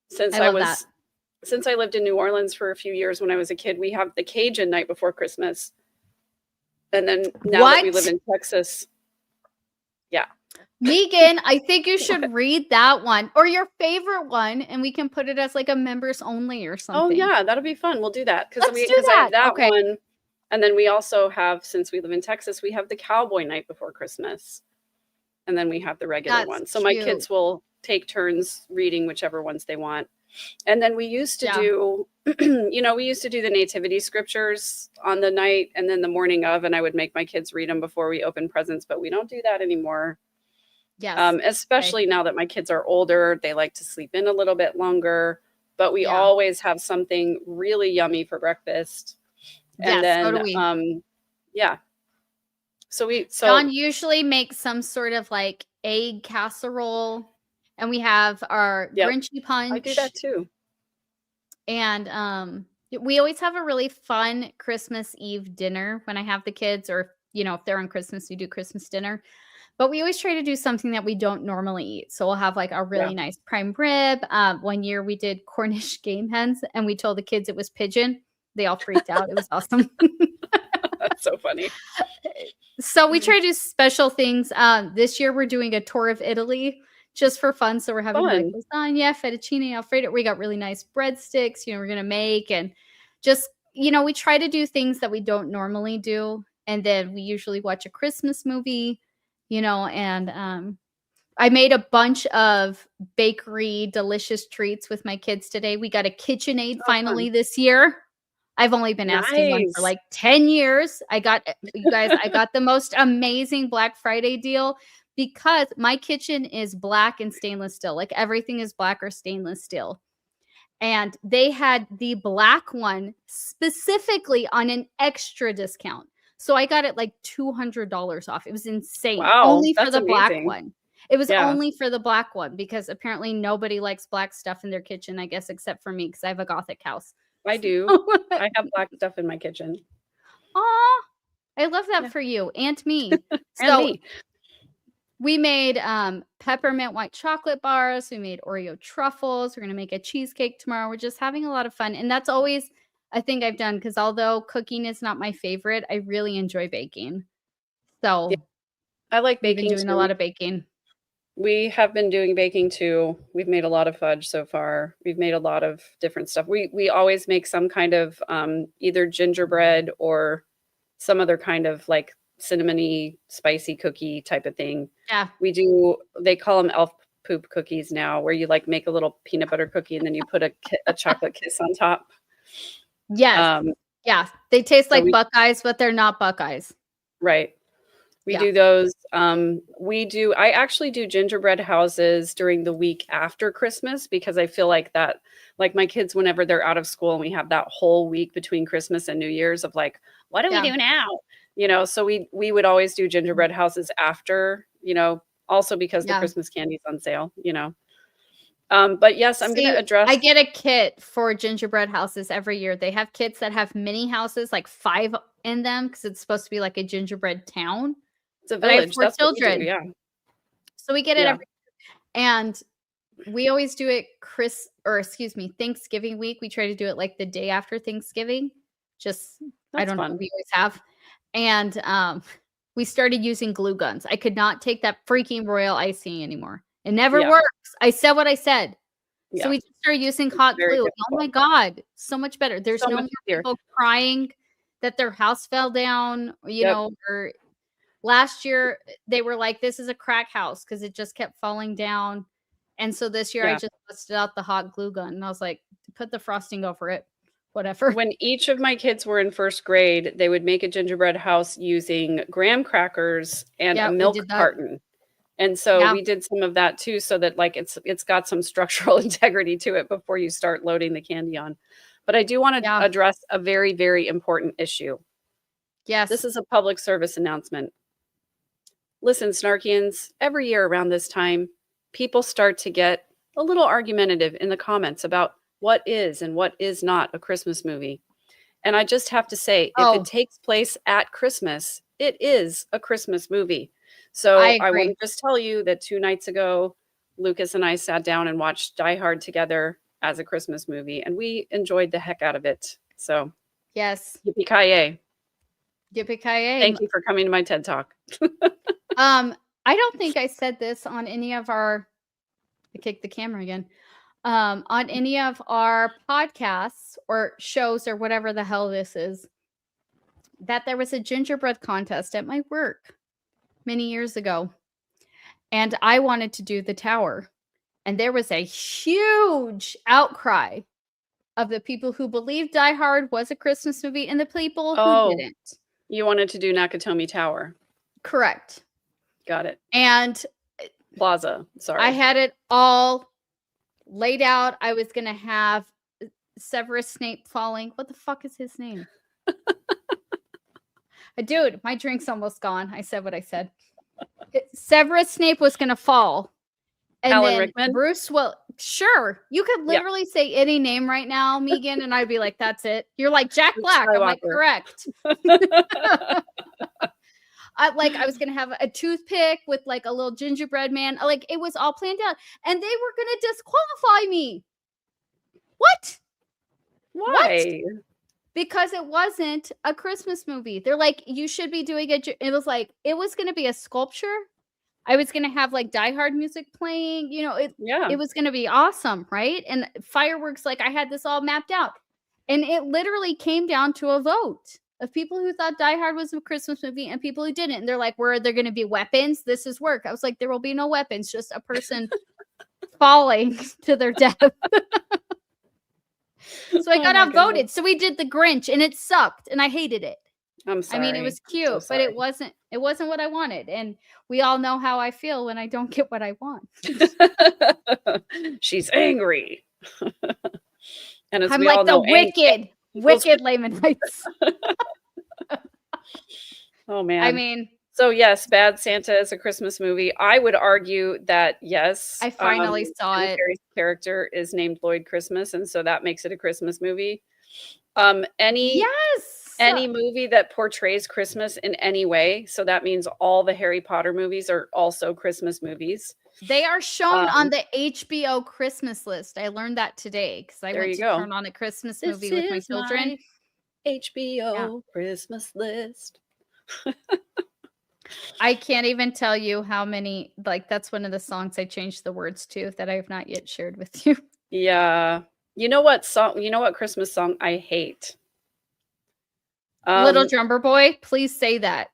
since I lived in New Orleans for a few years when I was a kid, we have the Cajun Night Before Christmas. And then now that we live in Texas. Yeah.
Megan, I think you should read that one or your favorite one and we can put it as like a members only or something.
Oh yeah, that'll be fun. We'll do that. Because I have that one. And then we also have, since we live in Texas, we have the Cowboy Night Before Christmas. And then we have the regular one. So my kids will take turns reading whichever ones they want. And then we used to do, we used to do the nativity scriptures on the night and then the morning of, and I would make my kids read them before we open presents, but we don't do that anymore.
Yes.
Especially now that my kids are older, they like to sleep in a little bit longer, but we always have something really yummy for breakfast. And then,
so do we.
So
John usually makes some sort of like egg casserole and we have our Grinchy punch.
I do that too.
And we always have a really fun Christmas Eve dinner when I have the kids or, if they're on Christmas, we do Christmas dinner. But we always try to do something that we don't normally eat. So we'll have like a really nice prime rib. One year we did Cornish game hens and we told the kids it was pigeon. They all freaked out. It was awesome.
That's so funny.
So we try to do special things. This year we're doing a tour of Italy just for fun. So we're having like lasagna, fettuccine alfredo. We got really nice breadsticks, we're going to make and just, we try to do things that we don't normally do. And then we usually watch a Christmas movie, and I made a bunch of bakery delicious treats with my kids today. We got a KitchenAid finally this year. I've only been asking one for
Nice.
like 10 years. I got the most amazing Black Friday deal because my kitchen is black and stainless steel. Like everything is black or stainless steel. And they had the black one specifically on an extra discount. So I got it like $200 off. It was insane.
Wow,
Only for
that's
the black
amazing.
one. It was
Yeah.
only for the black one because apparently nobody likes black stuff in their kitchen, I guess, except for me because I have a Gothic house.
I do. I have black stuff in my kitchen.
Aw, I love that
Yeah.
for you and me.
And
So
me.
we made peppermint white chocolate bars. We made Oreo truffles. We're going to make a cheesecake tomorrow. We're just having a lot of fun. And that's always a thing I've done because although cooking is not my favorite, I really enjoy baking. So
I like
we've been
baking
doing
too.
a lot of baking.
We have been doing baking too. We've made a lot of fudge so far. We've made a lot of different stuff. We always make some kind of either gingerbread or some other kind of like cinnamony, spicy cookie type of thing.
Yeah.
We do, they call them elf poop cookies now, where you like make a little peanut butter cookie and then you put a chocolate kiss on top.
Yes. Yeah. They taste like
we-
Buckeyes, but they're not Buckeyes.
Right. We
Yeah.
do those. I actually do gingerbread houses during the week after Christmas because I feel like that, like my kids, whenever they're out of school and we have that whole week between Christmas and New Year's of like, what do we do now? You know, so we would always do gingerbread houses after, you know, also because the Christmas candy's on sale, you know. But yes, I'm going to address.
I get a kit for gingerbread houses every year. They have kits that have mini houses, like 5 in them, because it's supposed to be like a gingerbread town.
It's a village.
For children.
Yeah.
So we get it every year. And we always do it Thanksgiving week. We try to do it like the day after Thanksgiving. Just, I don't know, we always have. And we started using glue guns. I could not take that freaking royal icing anymore. It never works. I said what I said. Yeah. So we just started using hot glue. Difficult. Oh my God, so much better. There's no more people crying that their house fell down, you know, or last year they were like, this is a crack house because it just kept falling down. And so this year I just busted out the hot glue gun and I was like, put the frosting over it. Whatever.
When each of my kids were in first grade, they would make a gingerbread house using graham crackers and a milk carton. And so we did some of that too, so that like it's got some structural integrity to it before you start loading the candy on. But I do want to address a very, very important issue.
Yes.
This is a public service announcement. Listen, Snarkians, every year around this time, people start to get a little argumentative in the comments about what is and what is not a Christmas movie. And I just have to say, if it takes place at Christmas, it is a Christmas movie. So I want to just tell you that 2 nights ago, Lucas and I sat down and watched Die Hard together as a Christmas movie, and we enjoyed the heck out of it. So
yes.
Yippee-ki-yay.
Yippee-ki-yay.
Thank you for coming to my TED Talk.
I don't think I said this on any of our, I kicked the camera again, on any of our podcasts or shows or whatever the hell this is, that there was a gingerbread contest at my work many years ago. And I wanted to do the tower. And there was a huge outcry of the people who believed Die Hard was a Christmas movie and the people who didn't.
You wanted to do Nakatomi Tower.
Correct.
Got it.
And
Plaza. Sorry.
I had it all laid out. I was going to have Severus Snape falling. What the fuck is his name? Dude, my drink's almost gone. I said what I said. Severus Snape was going to fall. And
Alan
then
Rickman?
Bruce will. Sure. You could literally say any name right now, Megan, and I'd be like, that's it. You're like, Jack Black. I'm like, correct. I was going to have a toothpick with like a little gingerbread man. Like it was all planned out. And they were going to disqualify me. What?
Why?
What? Because it wasn't a Christmas movie. They're like, you should be doing it. It was like, it was going to be a sculpture. I was going to have like Die Hard music playing. You know, it was going to be awesome, right? And fireworks, like I had this all mapped out. And it literally came down to a vote. of people who thought Die Hard was a Christmas movie and people who didn't. And they're like, were there going to be weapons? This is work. I was like, there will be no weapons, just a person falling to their death. So I got outvoted. So we did the Grinch and it sucked and I hated it.
I'm sorry.
I mean, it was cute, but it wasn't what I wanted. And we all know how I feel when I don't get what I want.
She's angry. And as
I'm
we
like
all
the
know,
wicked Lamanites.
Oh man.
I mean,
so yes, Bad Santa is a Christmas movie. I would argue that yes,
I finally saw
Jim
it.
Carrey's character is named Lloyd Christmas, and so that makes it a Christmas movie. Any movie that portrays Christmas in any way, so that means all the Harry Potter movies are also Christmas movies.
They are shown on the HBO Christmas list. I learned that today because I went to turn on a Christmas movie with my children.
HBO Christmas list.
I can't even tell you how many, like, that's one of the songs I changed the words to that I have not yet shared with you.
Yeah. You know what Christmas song I hate?
Little Drummer Boy, please say that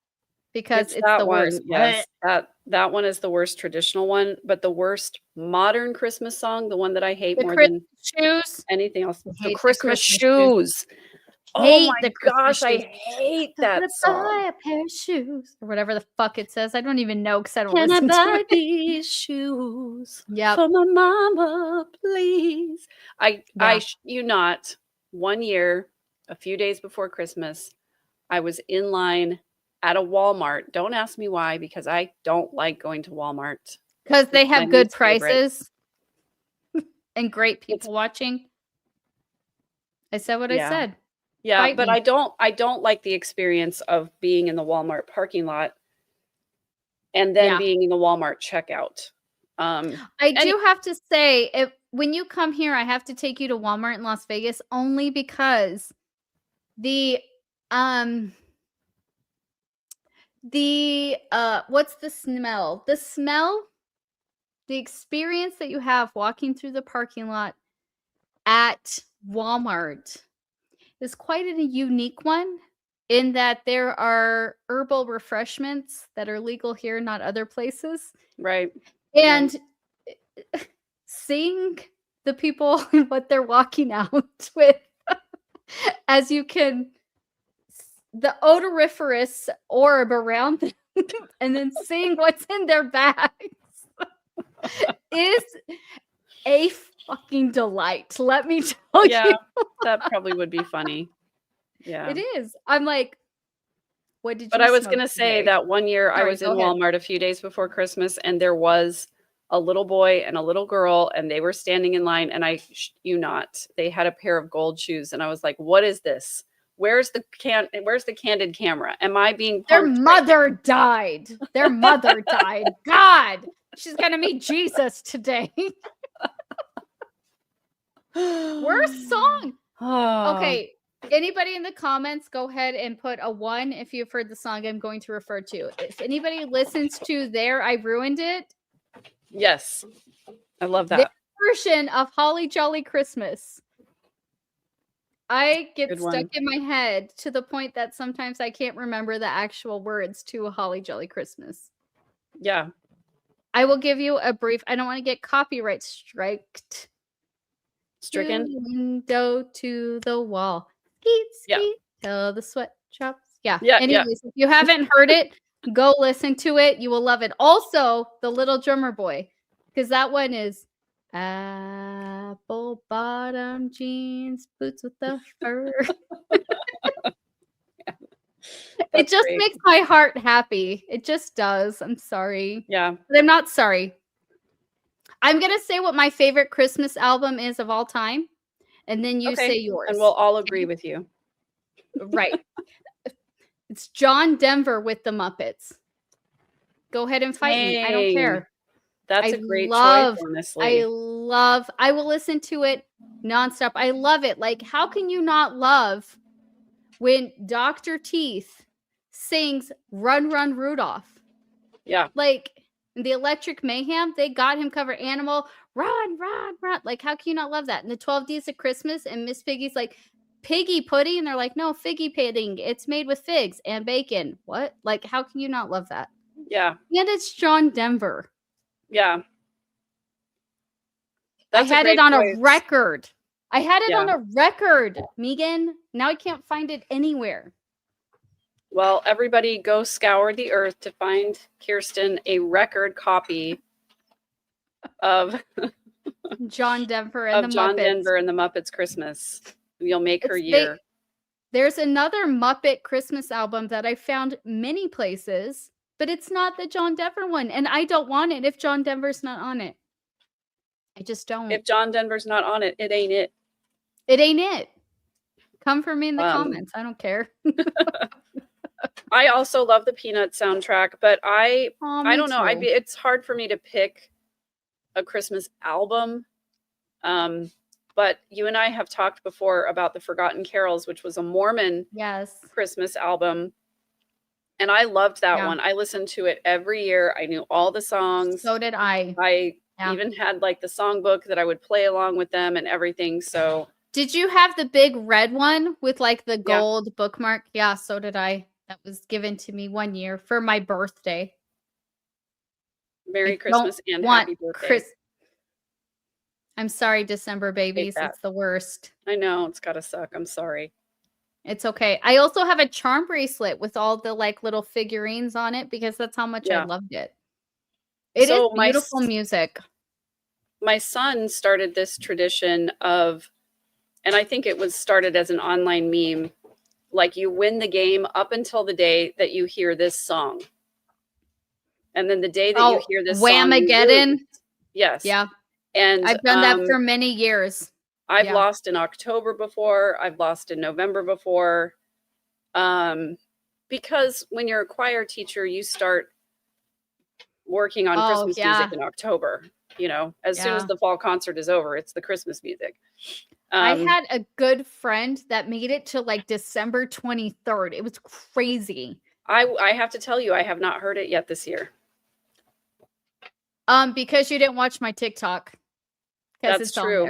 because it's the worst.
Yes, that one is the worst traditional one, but the worst modern Christmas song, the one that I hate more than
shoes,
anything else,
the
Christmas shoes. Oh my gosh, I hate that song.
Buy a pair of shoes or whatever the fuck it says. I don't even know because I don't
Can
listen
I
to
buy
it.
these shoes
Yep.
for my mama, please? Not 1 year, a few days before Christmas, I was in line at a Walmart. Don't ask me why, because I don't like going to Walmart.
Because they have good prices and great people watching. I said what I said.
Yeah,
Fight
but
me.
I don't like the experience of being in the Walmart parking lot and then being in the Walmart checkout.
I do have to say, when you come here, I have to take you to Walmart in Las Vegas only because what's the smell? The experience that you have walking through the parking lot at Walmart is quite a unique one in that there are herbal refreshments that are legal here, not other places.
Right.
And seeing the people and what they're walking out with, as you can, the odoriferous orb around them, and then seeing what's in their bags is a fucking delight. Let me tell you.
That probably would be funny. Yeah.
It is. I'm like, what did you
But I was
smoke
going to say
today?
that 1 year I
Sorry,
was in
go ahead.
Walmart a few days before Christmas, and there was a little boy and a little girl, and they were standing in line, and they had a pair of gold shoes, and I was like, what is this? Where's the candid camera? Am I being punked?
Their mother died. Their mother died. God, she's gonna meet Jesus today. Worst song.
Oh.
Okay. Anybody in the comments, go ahead and put a 1 if you've heard the song I'm going to refer to. If anybody listens to I Ruined It.
Yes. I love that.
Their version of Holly Jolly Christmas. I get stuck in my head to the point that sometimes I can't remember the actual words to a Holly Jolly Christmas.
Yeah.
I will give you a brief. I don't want to get copyright stricken. Window to the wall. Skeet, till the sweat drops. Yeah. Anyways, if you haven't heard it, go listen to it. You will love it. Also, the Little Drummer Boy, because that one is apple bottom jeans, boots with the fur. It just makes my heart happy. It just does. I'm sorry.
Yeah.
But I'm not sorry. I'm going to say what my favorite Christmas album is of all time. And then you say yours.
And we'll all agree with you.
Right. It's John Denver with the Muppets. Go ahead and fight me. I don't care.
That's a great choice, honestly.
I will listen to it nonstop. I love it. Like, how can you not love when Dr. Teeth sings Run, Run, Rudolph?
Yeah.
Like, the Electric Mayhem, they got him cover Animal, run, run, run. Like, how can you not love that? And the 12 Days of Christmas and Miss Piggy's like, piggy pudding, and they're like, no, figgy pudding. It's made with figs and bacon. What? Like, how can you not love that?
Yeah.
And it's John Denver.
Yeah.
I had it on a record. I had it
Yeah.
on a record, Megan. Now I can't find it anywhere.
Well, everybody go scour the earth to find Kirsten a record copy of
John Denver and the
John
Muppets.
Denver and the Muppets Christmas. You'll make her year.
There's another Muppet Christmas album that I found many places, but it's not the John Denver one. And I don't want it if John Denver's not on it. I just don't.
If John Denver's not on it, it ain't it.
It ain't it. Come for me in the comments. I don't care.
I also love the Peanuts soundtrack, but I don't know.
Too.
It's hard for me to pick a Christmas album. But you and I have talked before about the Forgotten Carols, which was a Mormon Christmas album. And I loved that one. I listened to it every year. I knew all the songs.
So did I.
I even had like the songbook that I would play along with them and everything. So
did you have the big red one with like the gold bookmark? Yeah, so did I. That was given to me one year for my birthday.
Merry Christmas and happy birthday.
I'm sorry, December babies. It's the worst.
I know. It's gotta suck. I'm sorry.
It's okay. I also have a charm bracelet with all the like little figurines on it because that's how much I loved it. It is beautiful music.
My son started this tradition of, and I think it was started as an online meme, like you win the game up until the day that you hear this song. And then the day that you hear this
Whamageddon.
Yes.
Yeah.
And
I've done that for many years.
I've lost in October before. I've lost in November before. Because when you're a choir teacher, you start working on Christmas music in October. You know, as soon as the fall concert is over, it's the Christmas music.
I had a good friend that made it to like December 23rd. It was crazy.
I have to tell you, I have not heard it yet this year.
Because you didn't watch my TikTok.
That's true.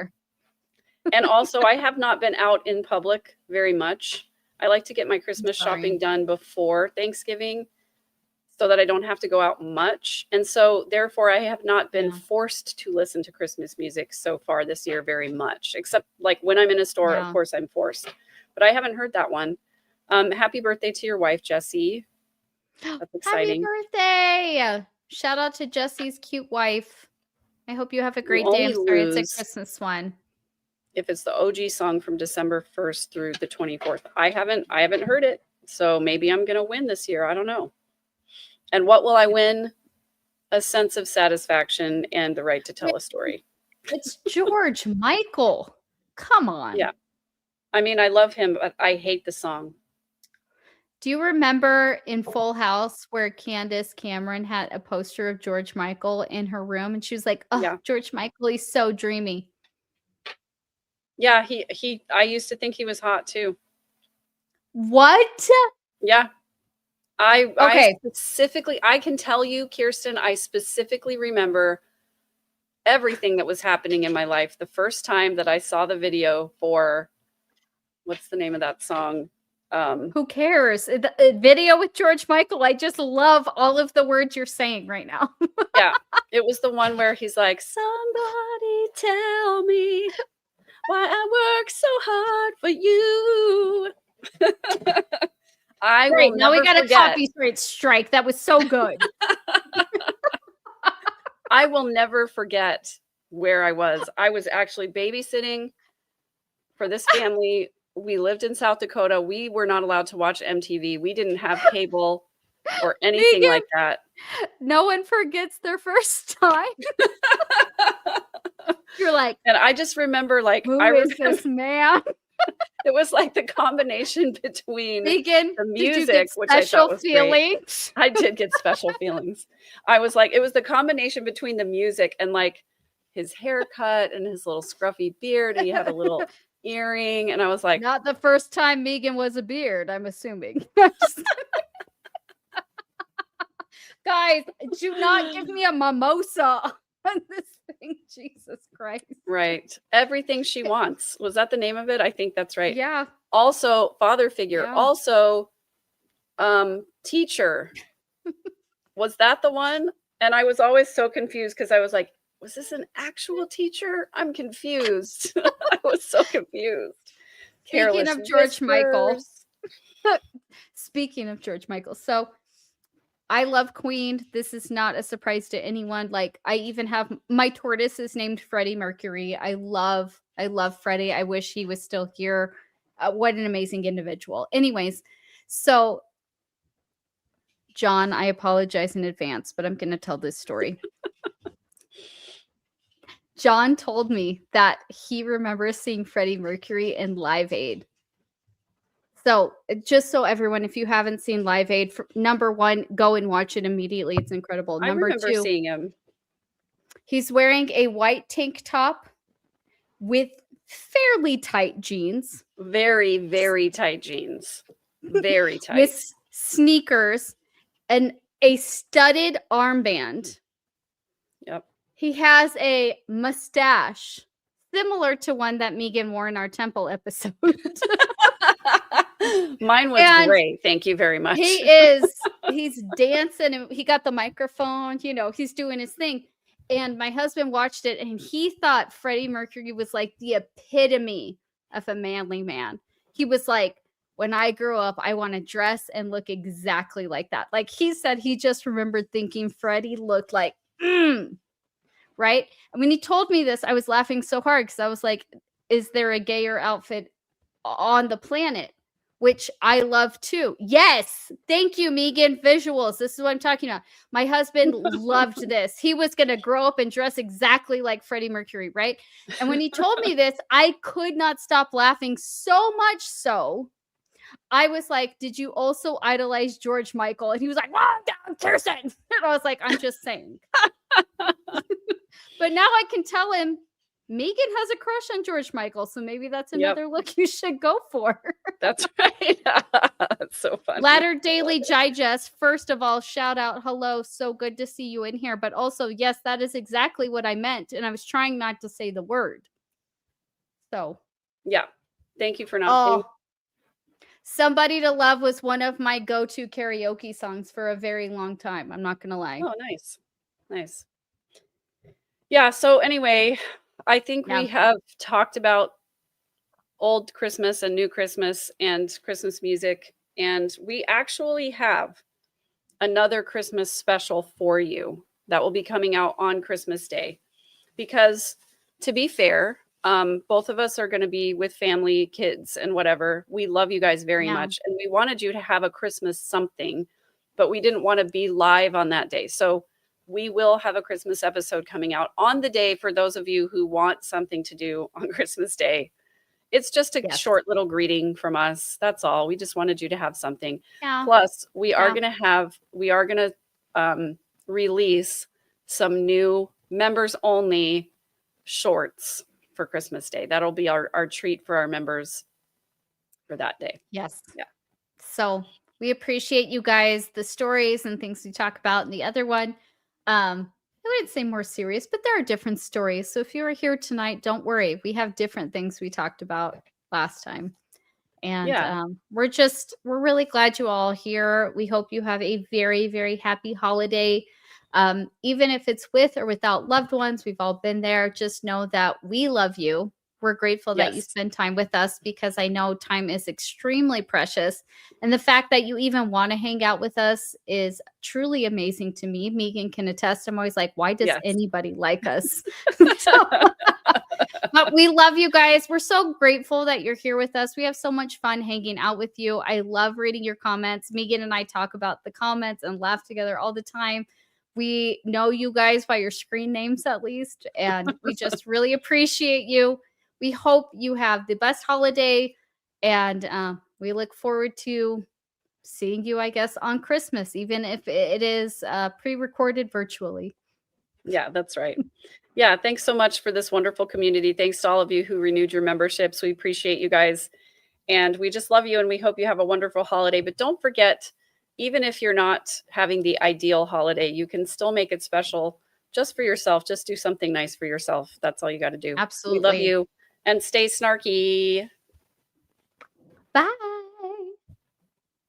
And also, I have not been out in public very much. I like to get my Christmas shopping done before Thanksgiving so that I don't have to go out much. And so, therefore, I have not been forced to listen to Christmas music so far this year very much, except like when I'm in a store, of course, I'm forced. But I haven't heard that one. Happy birthday to your wife, Jessie. That's exciting.
Happy birthday. Shout out to Jessie's cute wife. I hope you have a great day. I'm sorry it's a Christmas one.
If it's the OG song from December 1st through the 24th. I haven't heard it. So maybe I'm going to win this year. I don't know. And what will I win? A sense of satisfaction and the right to tell a story.
It's George Michael. Come on.
Yeah. I mean, I love him, but I hate the song.
Do you remember in Full House where Candace Cameron had a poster of George Michael in her room and she was like, "Oh, George Michael, he's so dreamy."
Yeah, I used to think he was hot too.
What?
Yeah. I specifically, I can tell you, Kirsten, I specifically remember everything that was happening in my life the first time that I saw the video for, what's the name of that song?
Who cares? The video with George Michael. I just love all of the words you're saying right now.
Yeah. It was the one where he's like, "Somebody tell me why I work so hard for you."
Now we got a copyright strike. That was so good.
I will never forget where I was. I was actually babysitting for this family. We lived in South Dakota. We were not allowed to watch MTV. We didn't have cable or anything
Megan,
like that.
No one forgets their first time. You're like,
and I just remember, like,
who is this man?
It was like the combination between
Megan,
the music,
did you get
which I thought was
feelings?
Great. I did get special feelings. I was like, it was the combination between the music and like his haircut and his little scruffy beard, and he had a little earring, and I was like,
not the first time Megan was a beard, I'm assuming. Guys, do not give me a mimosa on this thing. Jesus Christ.
Right. Everything She Wants. Was that the name of it? I think that's right.
Yeah.
also father figure,
Yeah.
also teacher. Was that the one? And I was always so confused because I was like, was this an actual teacher? I'm confused. I was so confused.
Speaking
Careless
of George Michael.
whispers.
Speaking of George Michael. So I love Queen. This is not a surprise to anyone. Like, I even have my tortoise is named Freddie Mercury. I love Freddie. I wish he was still here. What an amazing individual. Anyways, so John, I apologize in advance, but I'm going to tell this story. John told me that he remembers seeing Freddie Mercury in Live Aid. So just so everyone, if you haven't seen Live Aid, number one, go and watch it immediately. It's incredible.
I
Number
remember
two,
seeing him.
He's wearing a white tank top with fairly tight jeans.
Very, very tight jeans. Very tight.
With sneakers and a studded armband.
Yep.
He has a mustache similar to one that Megan wore in our temple episode.
Mine was gray. Thank you very much.
He's dancing and he got the microphone, he's doing his thing. And my husband watched it and he thought Freddie Mercury was like the epitome of a manly man. He was like, when I grow up, I want to dress and look exactly like that. Like he said, he just remembered thinking Freddie looked like, right? And when he told me this, I was laughing so hard because I was like, is there a gayer outfit on the planet? Which I love too. Yes. Thank you, Megan. Visuals. This is what I'm talking about. My husband loved this. He was going to grow up and dress exactly like Freddie Mercury, right? And when he told me this, I could not stop laughing, so much so I was like, did you also idolize George Michael? And he was like, well, Kirsten. And I was like, I'm just saying. But now I can tell him Megan has a crush on George Michael. So maybe that's another look you should go for.
That's right. That's so funny.
Ladder Daily Digest. First of all, shout out. Hello. So good to see you in here. But also, yes, that is exactly what I meant. And I was trying not to say the word. So.
Yeah. Thank you for not.
Somebody to Love was one of my go-to karaoke songs for a very long time. I'm not going to lie.
Oh, nice. Nice. Yeah. So anyway, I think we have talked about old Christmas and new Christmas and Christmas music. And we actually have another Christmas special for you that will be coming out on Christmas Day. Because to be fair, both of us are going to be with family, kids, and whatever. We love you guys very much. And we wanted you to have a Christmas something, but we didn't want to be live on that day. So we will have a Christmas episode coming out on the day for those of you who want something to do on Christmas Day. It's just a short little greeting from us. That's all. We just wanted you to have something. Yeah. Plus, we are going to release some new members only shorts for Christmas Day. That'll be our treat for our members for that day.
Yes.
Yeah.
So we appreciate you guys, the stories and things we talk about in the other one. I wouldn't say more serious, but there are different stories. So if you were here tonight, don't worry. We have different things we talked about last time. And we're really glad you all here. We hope you have a very, very happy holiday. Even if it's with or without loved ones, we've all been there. Just know that we love you. We're grateful that you spend time with us because I know time is extremely precious. And the fact that you even want to hang out with us is truly amazing to me. Megan can attest. I'm always like, why does anybody like us? But we love you guys. We're so grateful that you're here with us. We have so much fun hanging out with you. I love reading your comments. Megan and I talk about the comments and laugh together all the time. We know you guys by your screen names at least, and we just really appreciate you. We hope you have the best holiday, and we look forward to seeing you, I guess, on Christmas, even if it is pre-recorded virtually.
Yeah, that's right. Yeah, thanks so much for this wonderful community. Thanks to all of you who renewed your memberships. We appreciate you guys, and we just love you, and we hope you have a wonderful holiday. But don't forget, even if you're not having the ideal holiday, you can still make it special just for yourself. Just do something nice for yourself. That's all you got to do.
Absolutely.
We love you. And stay snarky.
Bye.